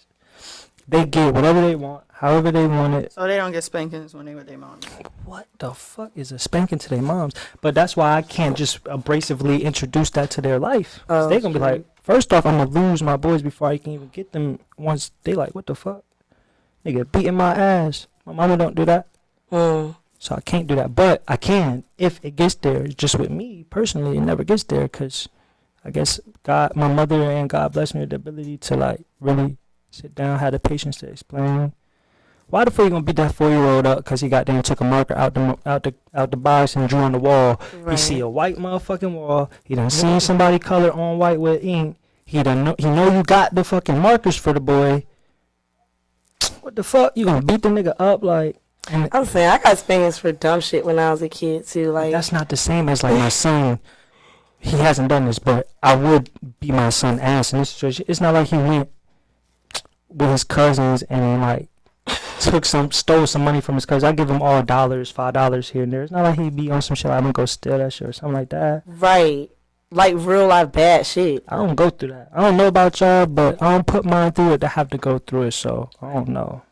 they get whatever they want, however they want it. So they don't get spankings when they with their moms. What the fuck is a spanking to their moms? But that's why I can't just abrasively introduce that to their life. They're going to be like, first off, I'm going to lose my boys before I can even get them. Once they like, what the fuck? Nigga, beating my ass. My mama don't do that. So I can't do that. But I can if it gets there. Just with me, personally, it never gets there, because I guess God, my mother and God blessed me with the ability to like really sit down, have the patience to explain. Why the fuck you gonna beat that 4-year-old up because he goddamn took a marker out the box and drew on the wall? Right. He see a white motherfucking wall. He done seen somebody color on white with ink. He know you got the fucking markers for the boy. What the fuck? You gonna beat the nigga up like? I'm saying I got spankings for dumb shit when I was a kid too. Like that's not the same as like my son. He hasn't done this, but I would beat my son ass in this situation. It's not like he went with his cousins and like stole some money from his cousins. I give him all dollars, $5 here and there. It's not like he be on some shit. I'm gonna go steal that shit or something like that. Right. Like real life bad shit. I don't go through that. I don't know about y'all, but I don't put mine through it to have to go through it, so I don't know.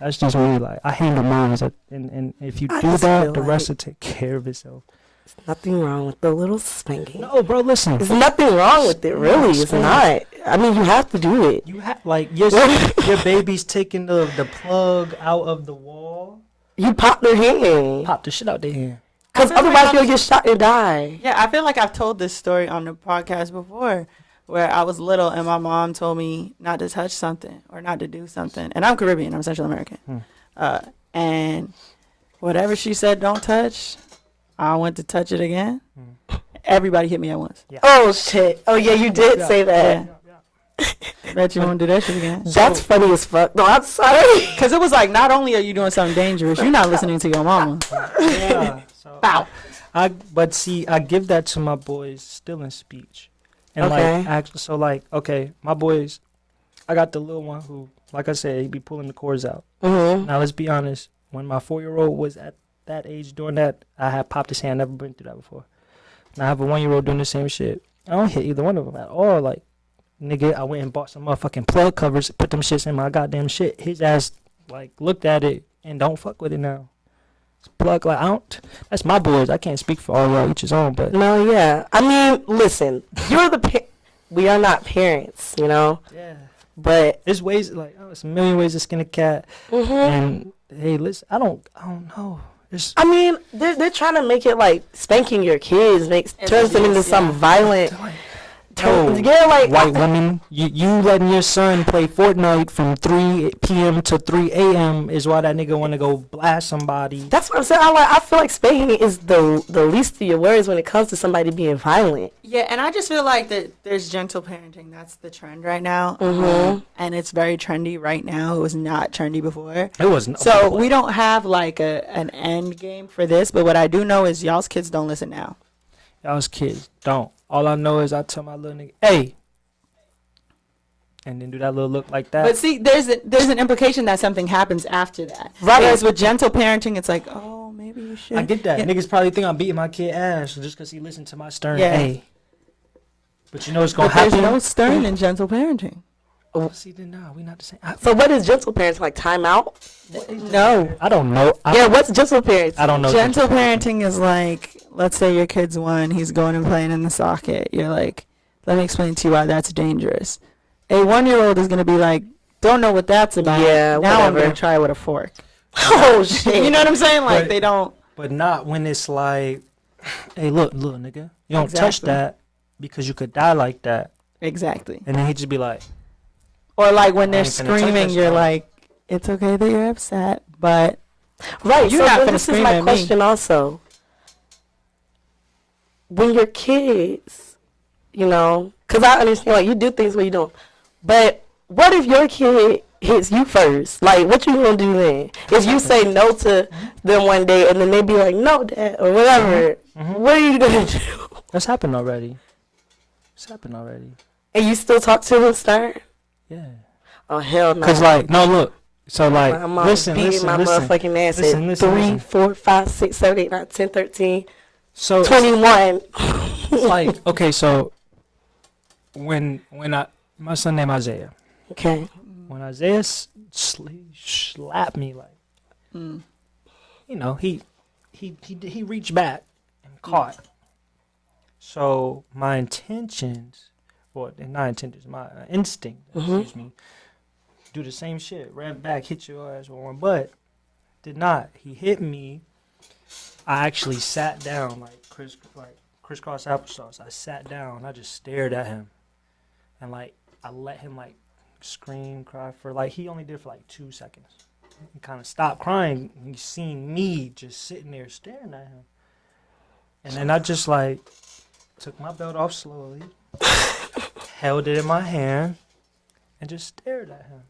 That's just me. Like, I handle mine, and if you do that, the rest will take care of itself. There's nothing wrong with the little spanking. No, bro, listen. There's nothing wrong with it, really. It's not. I mean, you have to do it. You have, like, your baby's taking the plug out of the wall. You pop their hand. Pop the shit out their hand. Because otherwise you'll get shot and die. Yeah, I feel like I've told this story on the podcast before, where I was little and my mom told me not to touch something or not to do something. And I'm Caribbean. I'm Central American. And whatever she said don't touch, I went to touch it again. Everybody hit me at once. Yeah. Oh, shit. Oh, yeah, you did say that. Bet you won't do that shit again. That's funny as fuck. No, I'm sorry. Because it was like, not only are you doing something dangerous, you're not listening to your mama. Yeah. So, bow. I give that to my boys still in speech. And my boys, I got the little one who, like I said, he be pulling the cords out. Now let's be honest, when my 4-year-old was at that age doing that, I had popped his hand. Never been through that before. Now I have a 1-year-old doing the same shit. I don't hit either one of them at all. Like, nigga, I went and bought some motherfucking plug covers, put them shits in my goddamn shit. His ass like looked at it and don't fuck with it now. Plug like I don't. That's my boys. I can't speak for all y'all, each his own. But no, yeah. I mean, listen, you're we are not parents, you know. Yeah. But there's ways like it's a million ways to skin a cat. And hey, listen, I don't know. I mean, they're trying to make it like spanking your kids turns them into some violent. No, Yeah, like white women, you letting your son play Fortnite from 3 p.m. to 3 a.m. is why that nigga want to go blast somebody. That's what I'm saying. I feel like spanking is the least of your worries when it comes to somebody being violent. Yeah, and I just feel like that there's gentle parenting. That's the trend right now. And it's very trendy right now. It was not trendy before. It wasn't. So we don't have like an end game for this, but what I do know is y'all's kids don't listen now. Y'all's kids don't. All I know is I tell my little nigga, hey, and then do that little look like that. But see, there's an implication that something happens after that. Right. Whereas with gentle parenting, it's like, oh, maybe you should. I get that. Yeah. Niggas probably think I'm beating my kid ass just because he listened to my stern Yeah. hey. But you know what's going But to happen? there's no stern in gentle parenting. Oh, see, then no, we not the same. So what is gentle parenting? Like timeout? No. I don't know. Yeah, what's gentle parenting? I don't know. Gentle parenting is like, let's say your kid's one, he's going and playing in the socket. You're like, let me explain to you why that's dangerous. A 1-year-old is going to be like, don't know what that's about. Yeah, now I'm whatever. going to try with a fork. Oh shit! You know what I'm saying? Like, But- they don't. But not when it's like, hey, look, little nigga, you don't touch Exactly. that because you could die like that. Exactly. And then he just be like, Or like when I they're ain't finna touch screaming, that you're stuff. like, it's okay that you're upset, but Right. You're so not then finna this is scream my at me. question also. When your kids, you know, because I understand like you do things where you don't, but what if your kid hits you first? Like, what you gonna do then? If you say no to them one day and then they be like, no, dad, or whatever, what are you gonna do? that's happened already. It's happened already. And you still talk to them, start? Yeah. Oh hell no! Cause like, no, look. So like, my mom listen, beating listen, my listen. motherfucking ass Listen, at listen, 3, listen. 4, 5, 6, 7, 8, 9, 10, 13, So 21. it's like, okay, so when my son named Isaiah, Okay. when Isaiah slapped me, like, mm, you know, he reached back and caught. So my intentions, well, not intentions, my instinct, excuse me, do the same shit. Ran back, hit your ass with one, but did not. He hit me. I actually sat down like crisscross applesauce. I sat down. I just stared at him, and like I let him like scream, cry for like he only did for like 2 seconds. He kind of stopped crying. He seen me just sitting there staring at him, and then I just like took my belt off slowly, held it in my hand, and just stared at him.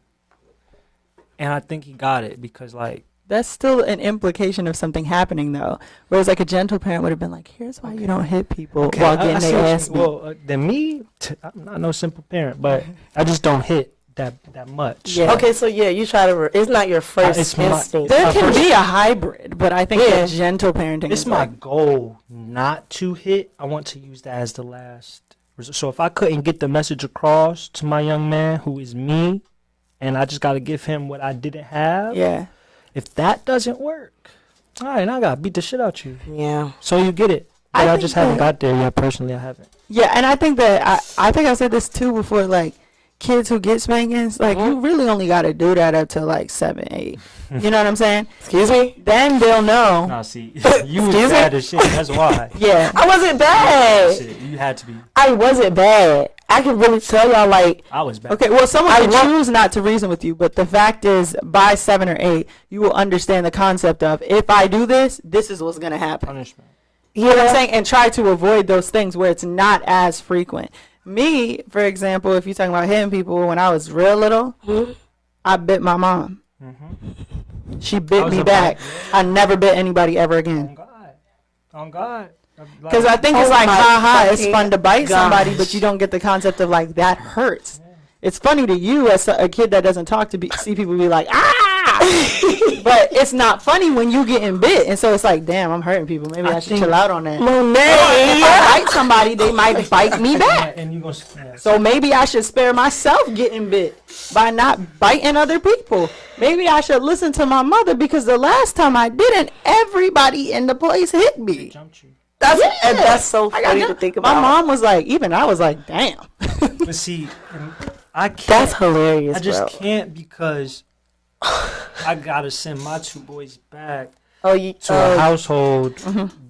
And I think he got it because like. that's still an implication of something happening, though. Whereas like a gentle parent would have been like, here's why you don't hit people while getting see their what ass you- beat. well, then me, I'm not no simple parent, but I just don't hit that much. Yeah. Okay, so yeah, you try to. It's not your first it's my- instinct. There my can first- be a hybrid, but I think Yeah. that gentle parenting It's is my like, goal not to hit. I want to use that as the last resort. So if I couldn't get the message across to my young man, who is me, and I just got to give him what I didn't have. yeah. If that doesn't work, all right, now I got to beat the shit out you. Yeah. So you get it. I But I think just haven't that- got there yet. Personally, I haven't. Yeah, and I think that I think I said this too before, like kids who get spankings, like you really only got to do that up to like 7, 8. You know what I'm saying? Excuse me? Then they'll know. Nah, see, you was Excuse bad as shit. That's why. Yeah. I wasn't bad. Shit, you had to be. I wasn't bad. I can really tell y'all, like, I was bad. Okay, well, someone I can want- choose not to reason with you, but the fact is, by 7 or 8, you will understand the concept of, if I do this, this is what's going to happen. Punishment. You know what I'm saying? And try to avoid those things where it's not as frequent. Me, for example, if you're talking about hitting people, when I was real little, I bit my mom. She I bit was me about- back. I never bit anybody ever On again. God. On God. Because I think it's Oh like, my ha, it's fucking fun to bite somebody, gosh. but you don't get the concept of, like, that hurts. It's funny to you as a kid that doesn't talk to see people be like, ah! But it's not funny when you getting bit. And so it's like, damn, I'm hurting people. Maybe I should think- chill out on that. If Monet. I bite somebody, they might bite me back. And you gonna So maybe I should spare myself getting bit by not biting other people. Maybe I should listen to my mother because the last time I didn't, everybody in the place hit me. jumped you. That's, and Yeah. that's so I got funny to jumped. think about. My mom was like, even I was like, damn. But see, I can't. That's hilarious, I just bro. can't because I gotta send my 2 boys back Oh, you. to a household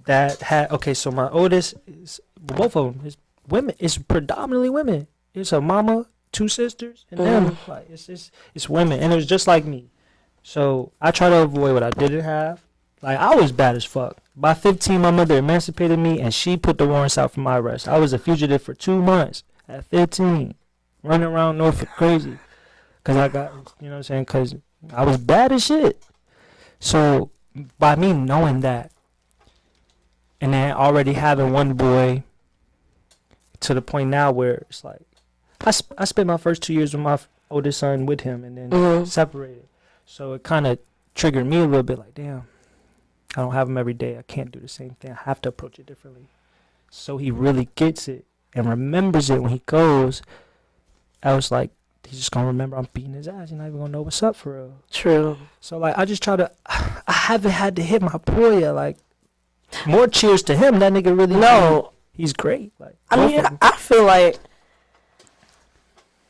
that had. Okay, so my oldest is both of them. His women. It's predominantly women. It's a mama, 2 sisters, and them. Like it's women, and it was just like me. So I try to avoid what I didn't have. Like I was bad as fuck. By 15, my mother emancipated me, and she put the warrants out for my arrest. I was a fugitive for 2 months at 15, running around Norfolk crazy, cause I got, you know what I'm saying, cause I was bad as shit. So by me knowing that, and then already having one boy, to the point now where it's like, I spent my first 2 years with my oldest son with him, and then separated. So it kind of triggered me a little bit, like, damn, I don't have him every day. I can't do the same thing. I have to approach it differently. So he really gets it and remembers it when he goes. I was like, he's just gonna remember I'm beating his ass. He's not even gonna know what's up for real. True. So like, I just try to. I haven't had to hit my boy yet. Like, more cheers to him. That nigga really. No, he's great. Like, I mean, I feel like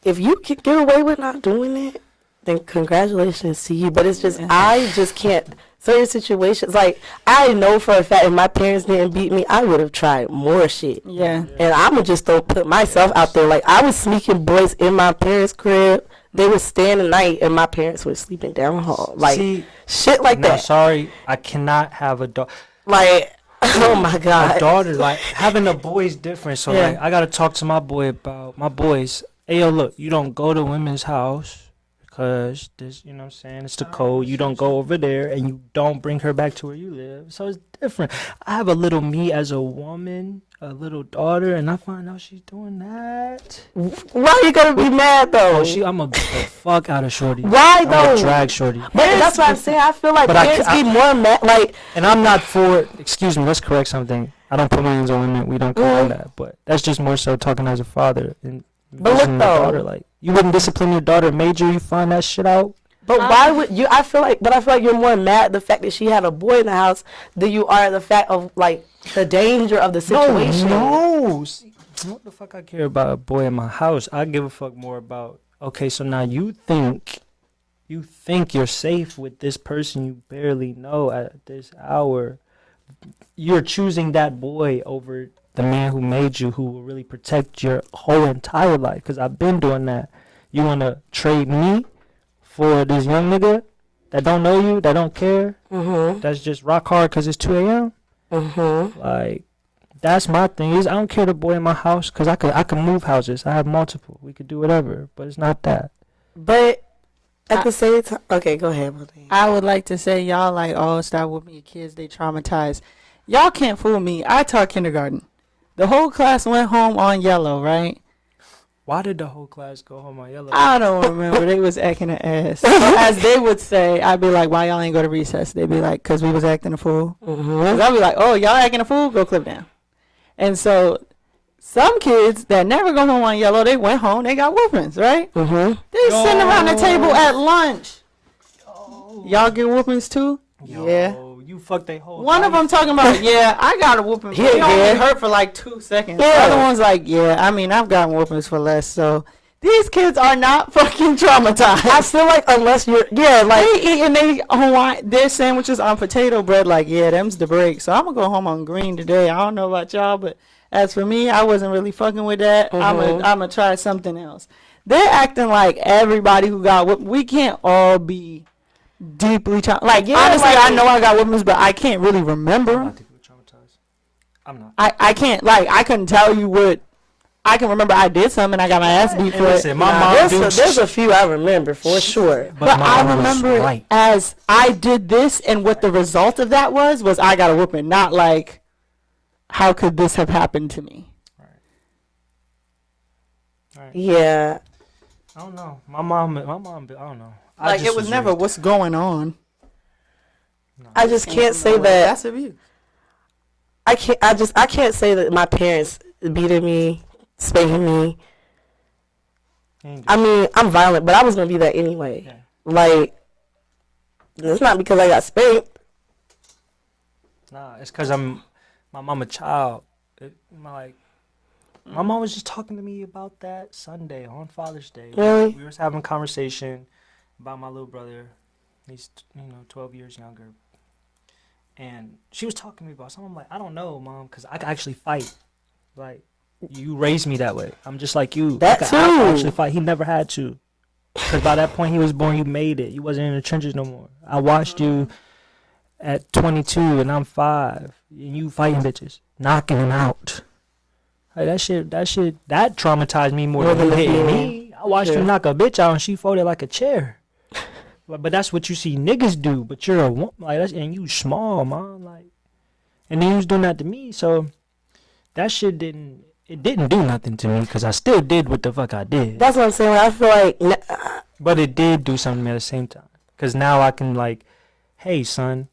if you can get away with not doing it, then congratulations to you. But it's just, I just can't. Certain situations, like, I know for a fact if my parents didn't beat me, I would have tried more shit. Yeah. And I'ma just don't put myself out there. Like, I was sneaking boys in my parents' crib. They would stay in the night, and my parents were sleeping down the hall. Like, shit like that. Sorry, I cannot have a daughter. Like, oh my God. A daughter, like, having a boy is different. So, like, I got to talk to my boy about my boys. Hey, yo, look, you don't go to women's house. Because this, you know what I'm saying, it's the code. You don't go over there, and you don't bring her back to where you live. So it's different. I have a little me as a woman, a little daughter, and I find out she's doing that. Why are you gonna be mad though? I'm a fuck out of shorty. Why I'm though? a drag shorty. But that's what I'm saying. I feel like parents be more mad. Like, and I'm not for. Excuse me. Let's correct something. I don't put my hands on women. We don't condone that. But that's just more so talking as a father and. But look though, daughter, like, you wouldn't discipline your daughter major. You find that shit out. But why would you? I feel like you're more mad at the fact that she had a boy in the house than you are the fact of like the danger of the situation. No. See, what the fuck I care about a boy in my house? I give a fuck more about. Okay, so now you think you're safe with this person you barely know at this hour. You're choosing that boy over the man who made you, who will really protect your whole entire life. Because I've been doing that. You want to trade me for this young nigga that don't know you, that don't care, that's just rock hard because it's 2 a.m.? Like, that's my thing. Is I don't care the boy in my house because I could move houses. I have multiple. We could do whatever. But it's not that. But at the same time, okay, go ahead. I would like to say y'all like, oh, stop with me, your kids, they traumatized. Y'all can't fool me. I taught kindergarten. The whole class went home on yellow, right? Why did the whole class go home on yellow? I don't remember. They was acting an ass. So as they would say, I'd be like, why y'all ain't go to recess? They'd be like, because we was acting a fool. Cause I'd be like, oh, y'all acting a fool? Go clip down. And so some kids that never go home on yellow, they went home, they got whoopings, right? They sitting around the table at lunch. Y'all get whoopings too? Yeah. You fucked they whole One life. of them talking about, yeah, I got a whooping. He only hurt for like 2 seconds. The other one's like, yeah, I mean, I've gotten whoopings for less. So these kids are not fucking traumatized. I feel like unless you're, like they eating their sandwiches on potato bread. Like, yeah, them's the break. So I'm gonna go home on green today. I don't know about y'all, but as for me, I wasn't really fucking with that. I'm gonna try something else. They're acting like everybody who got whooped. We can't all be deeply honestly, I know I got whoopings, but I can't really remember. I'm not traumatized. I'm not. I can't, like, I couldn't tell you what. I can remember I did something and I got my ass beat for it. My mom there's a few I remember for sure. But I remember it as I did this, and what the result of that was I got a whooping, not like, how could this have happened to me? Right. Yeah. I don't know. My mom, I don't know. Like, it was never what's going on. No. I just can't say that. That's abuse. I can't say that my parents beating me, spanking me. I mean, I'm violent, but I was gonna be that anyway. Yeah. Like, it's not because I got spanked. Nah, it's because my mom a child. My mom was just talking to me about that Sunday on Father's Day. Really? We was having a conversation about my little brother. He's 12 years younger. And she was talking to me about something. I'm like, I don't know, Mom, because I can actually fight. Like, You raised me that way. I'm just like you. That I too. actually fight. He never had to. Because by that point he was born, you made it. You wasn't in the trenches no more. I watched you at 22 and I'm 5. And you fighting bitches. Knocking them out. Like that traumatized me more than you hitting me. I watched you knock a bitch out and she folded like a chair. But that's what you see niggas do. But you're a woman, like that's, and you small, man. Like, and then you was doing that to me. So that shit didn't do nothing to me because I still did what the fuck I did. That's what I'm saying. I feel like, But it did do something at the same time. Because now I can like, hey son,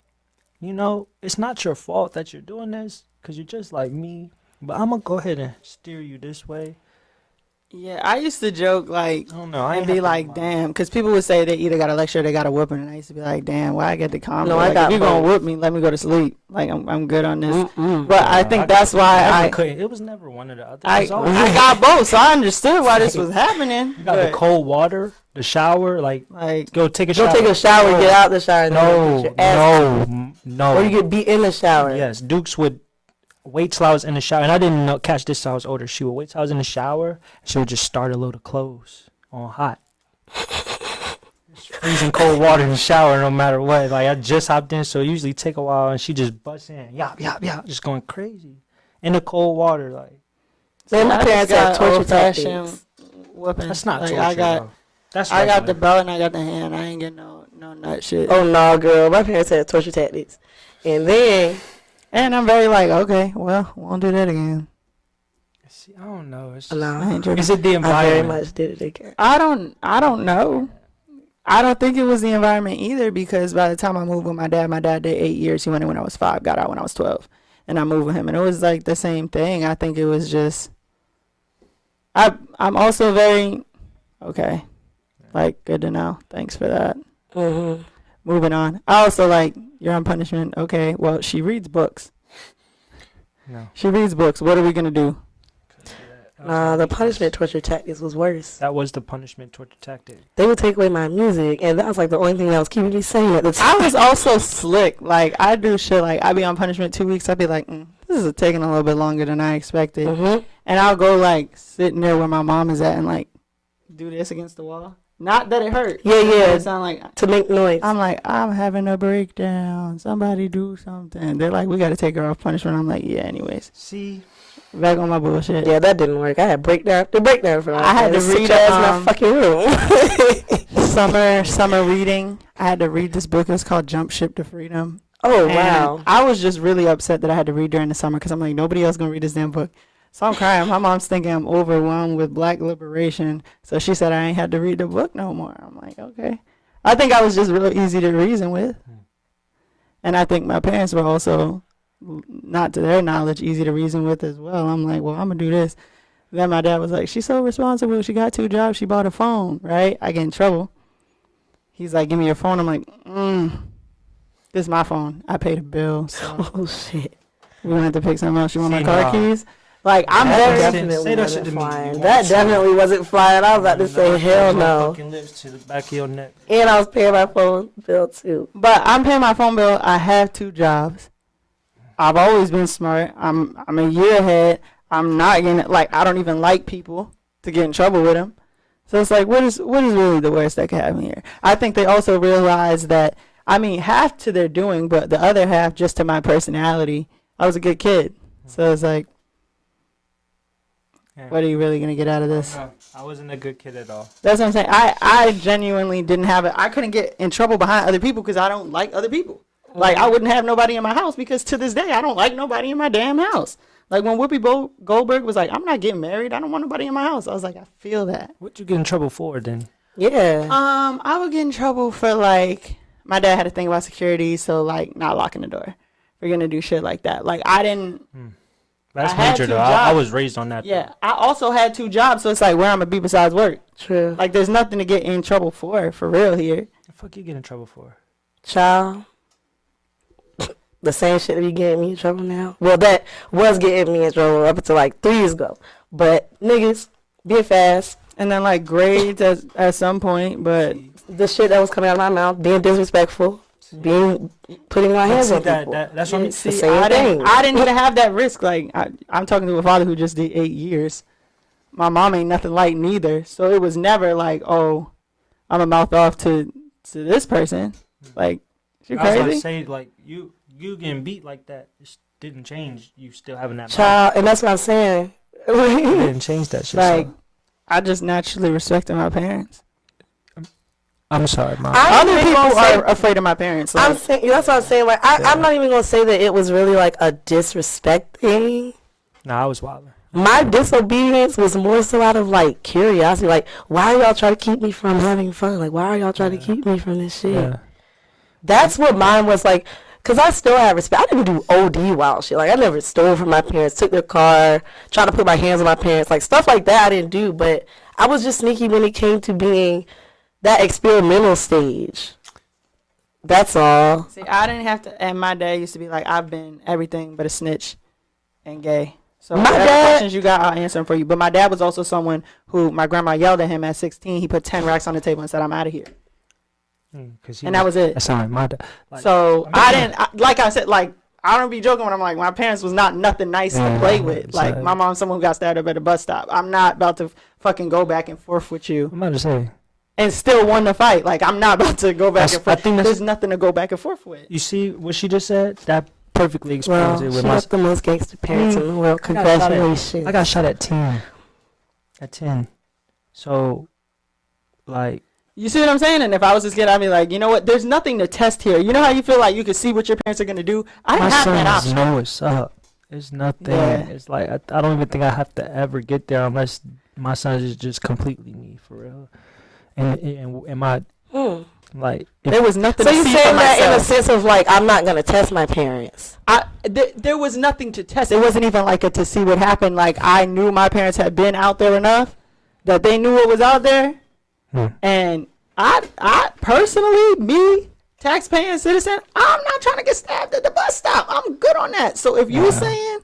you know, it's not your fault that you're doing this because you're just like me. But I'm going to go ahead and steer you this way. Yeah, I used to joke like, I don't know. I and ain't be have to like, mind. damn, because people would say they either got a lecture or they got a whooping, and I used to be like, damn, why I get the combo? No, I like, got if you gonna both. whoop me, let me go to sleep. Like I'm good on this. Mm-mm. But I think that's why I couldn't. It was never one or the other. I It's always- got both, so I understood why this was happening. You got the but, cold water, the shower, like like, go take a Go shower. take a shower, get out the shower, and then get your ass. No. Or you get beat in the shower. Yes, Dukes would wait till I was in the shower, and I didn't catch this till I was older. She would wait till I was in the shower, and she would just start a load of clothes on hot. Freezing cold water in the shower, no matter what. Like I just hopped in, so it usually take a while, and she just busts in, yop yop yop, just going crazy in the cold water. Like Man, my I parents just had got torture old-fashioned tactics. whooping. that's not like, torture. I got though. That's I got the regular. belt and I got the hand. I ain't get no nut shit. Oh no, girl. My parents had torture tactics. And then And I'm very like, okay, well, won't do that again. See, I don't know. It's I no, ain't tripping. is it the I very environment? much did it again. I don't know. I don't think it was the environment either because by the time I moved with my dad did 8 years. He went in when I was 5, got out when I was 12. And I moved with him. And it was like the same thing. I think it was just, I'm also very, okay, like, good to know. Thanks for that. Mm-hmm. Moving on. I also like, you're on punishment. Okay, well, she reads books. No. She reads books. What are we going to do? The punishment torture tactics was worse. That was the punishment torture tactic. They would take away my music, and that was like the only thing that was keeping me sane at the time. I was also slick. Like, I do shit like, I be on punishment 2 weeks. I'd be like, this is taking a little bit longer than I expected. Mm-hmm. And I'll go, like, sit near where my mom is at and, like, do this against the wall. Not that it hurt. Yeah, yeah. It sound like, To make noise. I'm like, I'm having a breakdown. Somebody do something. They're like, we got to take her off punishment. I'm like, yeah, anyways. See, Back on my bullshit. Yeah, that didn't work. I had the breakdown for my I had to Sit read your ass in that fucking room. Summer reading. I had to read this book. It was called Jump Ship to Freedom. Oh, And wow. I was just really upset that I had to read during the summer because I'm like, nobody else gonna read this damn book. So I'm crying. My mom's thinking I'm overwhelmed with black liberation. So she said I ain't had to read the book no more. I'm like, okay. I think I was just real easy to reason with. And I think my parents were also, not to their knowledge, easy to reason with as well. I'm like, well, I'm gonna do this. Then my dad was like, she's so responsible. She got 2 jobs. She bought a phone, right? I get in trouble. He's like, give me your phone. I'm like, this is my phone. I paid a bill. So Oh, shit. we're gonna have to pick something else. You want my See, car nah. keys? Like, I'm That very definitely Say that wasn't shit to me. flying. You That want some? definitely wasn't flying. I was about to say, hell no. Fucking lips to the back of your neck. And I was paying my phone bill, too. But I'm paying my phone bill. I have 2 jobs. I've always been smart. I'm a year ahead. I'm not getting like, I don't even like people to get in trouble with them. So it's like, what is really the worst that could happen here? I think they also realize that, I mean, half to their doing, but the other half just to my personality. I was a good kid. So it's like, Yeah. what are you really gonna get out of this? No, I wasn't a good kid at all. That's what I'm saying. I genuinely didn't have it. I couldn't get in trouble behind other people because I don't like other people. Like, I wouldn't have nobody in my house because to this day, I don't like nobody in my damn house. Like, when Whoopi Goldberg was like, I'm not getting married. I don't want nobody in my house. I was like, I feel that. What'd you get in trouble for then? Yeah. I would get in trouble for, like, my dad had a thing about security, so, like, not locking the door. We're going to do shit like that. Like, I didn't. That's I had major 2 though. I jobs. was raised on that. Yeah. I also had 2 jobs, so it's like, where I'm going to be besides work. True. Like, there's nothing to get in trouble for real here. The fuck you get in trouble for? Child. The same shit that be getting me in trouble now. Well, that was getting me in trouble up until like 3 years ago. But niggas, being fast. And then, like, grades at some point, but The shit that was coming out of my mouth, being disrespectful. putting my hands See, on people. that's what I'm See, same I thing. didn't even have that risk. Like I'm talking to a father who just did 8 years. My mom ain't nothing like neither, so it was never like, oh, I'm a mouth off to this person. Like, you're I was crazy. gonna say, like, you getting beat like that didn't change. You still having that Child, and that's what I'm saying. It didn't change that shit. Like, So. I just naturally respected my parents. I'm sorry, Mom. Other people are afraid of my parents. Like, I'm saying that's what I'm saying. Like, I'm not even gonna say that it was really like a disrespect thing. Nah, I was wild. My disobedience was more so out of like curiosity. Like, why are y'all trying to keep me from having fun? Like, why are y'all trying to keep me from this shit? Yeah. That's what mine was like. Cause I still have respect. I didn't do OD wild shit. Like, I never stole from my parents, took their car, tried to put my hands on my parents. Like, stuff like that I didn't do. But I was just sneaky when it came to being that experimental stage. That's all. see, I didn't have to. And my dad used to be like, I've been everything but a snitch and gay. So My whatever dad- questions you got, I'll answer them for you. But my dad was also someone who my grandma yelled at him at 16. He put 10 racks on the table and said, "I'm out of here," and that was it. That sounded like my dad. Like, So like I said, like, I don't be joking when I'm like, my parents was not nothing nice to play with. Like, my mom's someone who got stabbed up at a bus stop. I'm not about to fucking go back and forth with you I'm about to say. and still won the fight. Like, I'm not about to go back That's- and forth. I think that's- There's nothing to go back and forth with. You see what she just said? That perfectly explains Well, it. she With my, got the most gangster parents in the world. I got shot at- Congratulations. I got shot at 10. At 10. So, like, You see what I'm saying? And if I was this kid, I'd be like, you know what? There's nothing to test here. You know how you feel like you can see what your parents are going to do? I my didn't have that sons option. know what's up. It's nothing. Yeah. It's like, I don't even think I have to ever get there unless my sons is just completely me, for real. And my, like, if, There was nothing So to you see saying for that in a myself. sense of like, I'm not gonna test my parents. There was nothing to test. It wasn't even like a to see what happened. Like, I knew my parents had been out there enough that they knew what was out there. And I personally, me, tax-paying citizen, I'm not trying to get stabbed at the bus stop. I'm good on that. So if you saying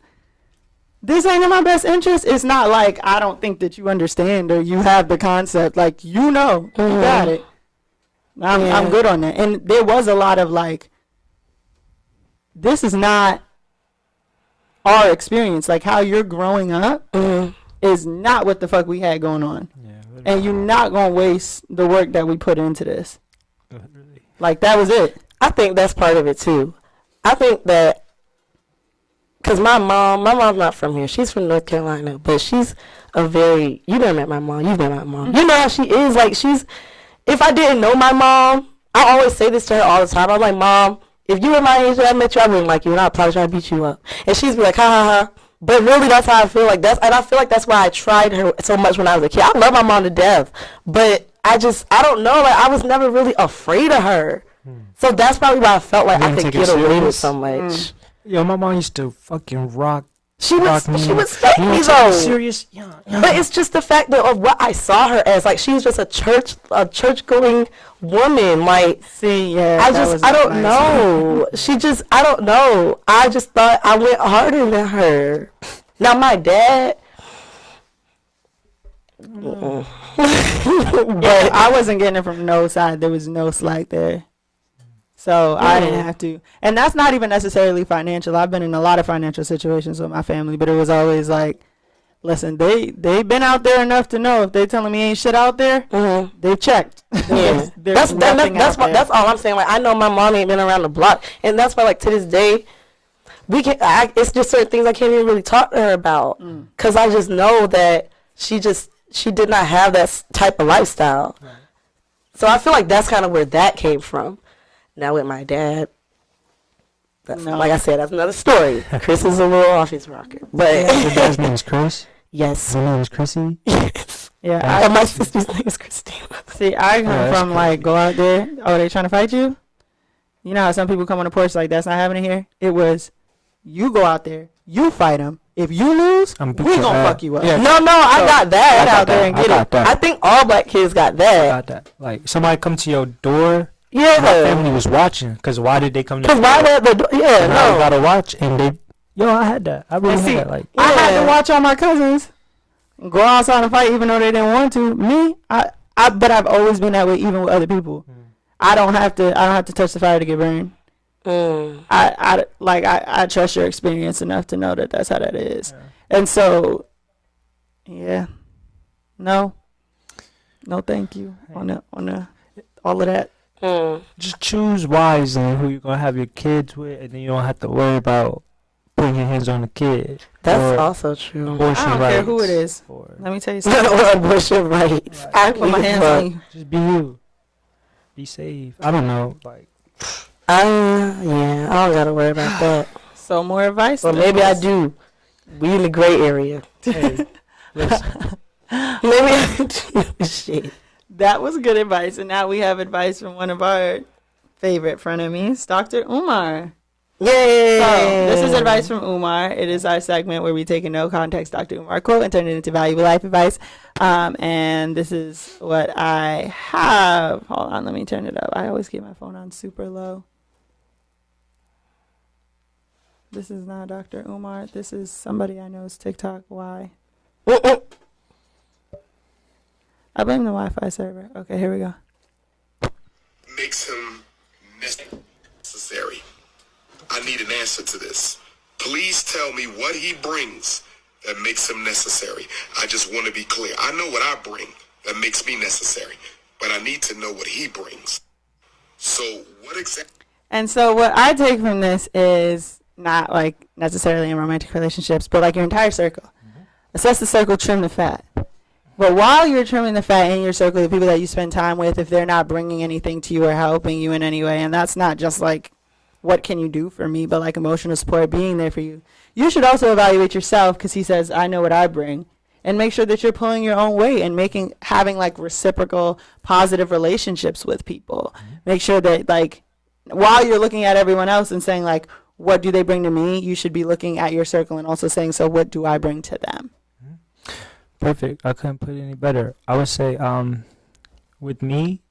this ain't in my best interest, it's not like I don't think that you understand or you have the concept. Like, you know, you got it. I'm good on that. And there was a lot of like, this is not our experience. Like, how you're growing up is not what the fuck we had going on. And you're not going to waste the work that we put into this. Like, that was it. I think that's part of it too. I think that because my mom's not from here. She's from North Carolina, but she's a very, you never met my mom. You've met my mom. You know how she is. Like, if I didn't know my mom, I always say this to her all the time. I'm like, Mom, if you were my age when I met you, I wouldn't like you, and I'd probably try to beat you up. And she'd be like, ha ha ha. But really, that's how I feel. Like, and I feel like that's why I tried her so much when I was a kid. I love my mom to death, but I don't know. Like, I was never really afraid of her. So that's probably why I felt like I could get away with so much. Yo, my mom used to fucking rock. She would spank me You though. serious? Yeah. But it's just the fact that of what I saw her as. Like, she was just a church going woman. Like, See, yeah. I don't know. I don't know. I just thought I went harder than her. Now my dad. But I wasn't getting it from no side. There was no slack there. So I didn't have to. And that's not even necessarily financial. I've been in a lot of financial situations with my family, but it was always like, listen, they've been out there enough to know if they telling me ain't shit out there, they've checked. Yeah. that's all I'm saying. Like, I know my mom ain't been around the block, and that's why, like, to this day, it's just certain things I can't even really talk to her about, because I just know that she did not have that type of lifestyle. Right. So I feel like that's kind of where that came from. Now with my dad, like I said, that's another story. Chris is a little off his rocker, but your dad's name is Chris. Yes. Your name is Chrissy. Yes. Yeah. And my sister's name is Christina. See, I come from like, go out there. Oh, they trying to fight you? You know how some people come on the porch like, that's not happening here? It was, you go out there, you fight them. If you lose, we gonna fuck you up. Yeah. No, I got that. Get out there and get it. I think all black kids got that. I got that. Like, somebody come to your door. Yeah. My family was watching. Because why did they come to your door? I gotta watch. And I had that. I really had that. Like, I had to watch all my cousins go outside and fight even though they didn't want to. Me, but I've always been that way even with other people. I don't have to touch the fire to get burned. I trust your experience enough to know that that's how that is. Yeah. And so, yeah, no, thank you on the all of that. Just choose wisely who you're gonna have your kids with, and then you don't have to worry about putting your hands on the kid. That's also true. Abortion I don't rights. care who it is. Or Let me tell you something. Or abortion rights. I Put my hands on you. just be you. Be safe. I don't know. Like, yeah, I don't gotta worry about that. So more advice. Well, maybe I do. We in the gray area. hey, listen. Maybe I do. Shit. That was good advice, and now we have advice from one of our favorite frenemies, Dr. Umar. Yay! So, this is advice from Umar. It is our segment where we take a no context Dr. Umar quote and turn it into valuable life advice. And this is what I have. Hold on, let me turn it up. I always keep my phone on super low. This is not Dr. Umar. This is somebody I know's TikTok. Why? I blame the Wi-Fi server. Okay, here we go. Makes him necessary. I need an answer to this. Please tell me what he brings that makes him necessary. I just want to be clear. I know what I bring that makes me necessary, but I need to know what he brings. So what exactly? And so what I take from this is not like necessarily in romantic relationships, but like your entire circle. Assess the circle, trim the fat. But while you're trimming the fat in your circle, the people that you spend time with, if they're not bringing anything to you or helping you in any way, and that's not just like, what can you do for me, but like emotional support, being there for you, you should also evaluate yourself, because he says, I know what I bring, and make sure that you're pulling your own weight and having like reciprocal positive relationships with people. Make sure that like, while you're looking at everyone else and saying like, what do they bring to me, you should be looking at your circle and also saying, so what do I bring to them? Perfect. I couldn't put it any better. I would say, with me,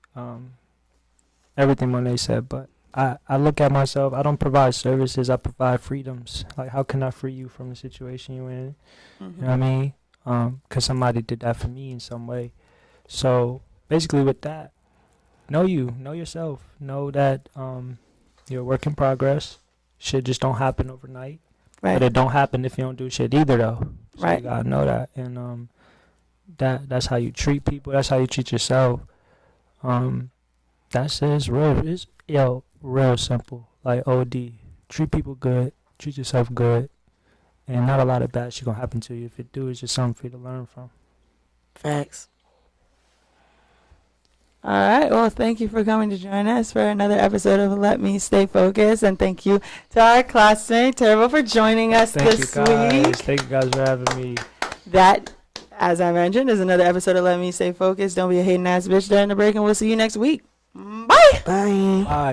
everything Monet said, but I look at myself, I don't provide services, I provide freedoms. Like, how can I free you from the situation you're in? You know what I mean? Because somebody did that for me in some way. So, basically with that, know yourself. Know that you're a work in progress. Shit just don't happen overnight. Right. But it don't happen if you don't do shit either, though. So Right. you gotta know that. And that's how you treat people. That's how you treat yourself. That's it. It's real. It's real simple. Like OD. Treat people good. Treat yourself good. And not a lot of bad shit gonna happen to you. If it do, it's just something for you to learn from. Facts. All right. Well, thank you for coming to join us for another episode of Let Me Stay Focused. And thank you to our classmate, Turbeaux, for joining us Thank this you guys. week. Thank you guys for having me. That, as I mentioned, is another episode of Let Me Stay Focused. Don't be a hating ass bitch during the break, and we'll see you next week. Bye. Bye. Bye.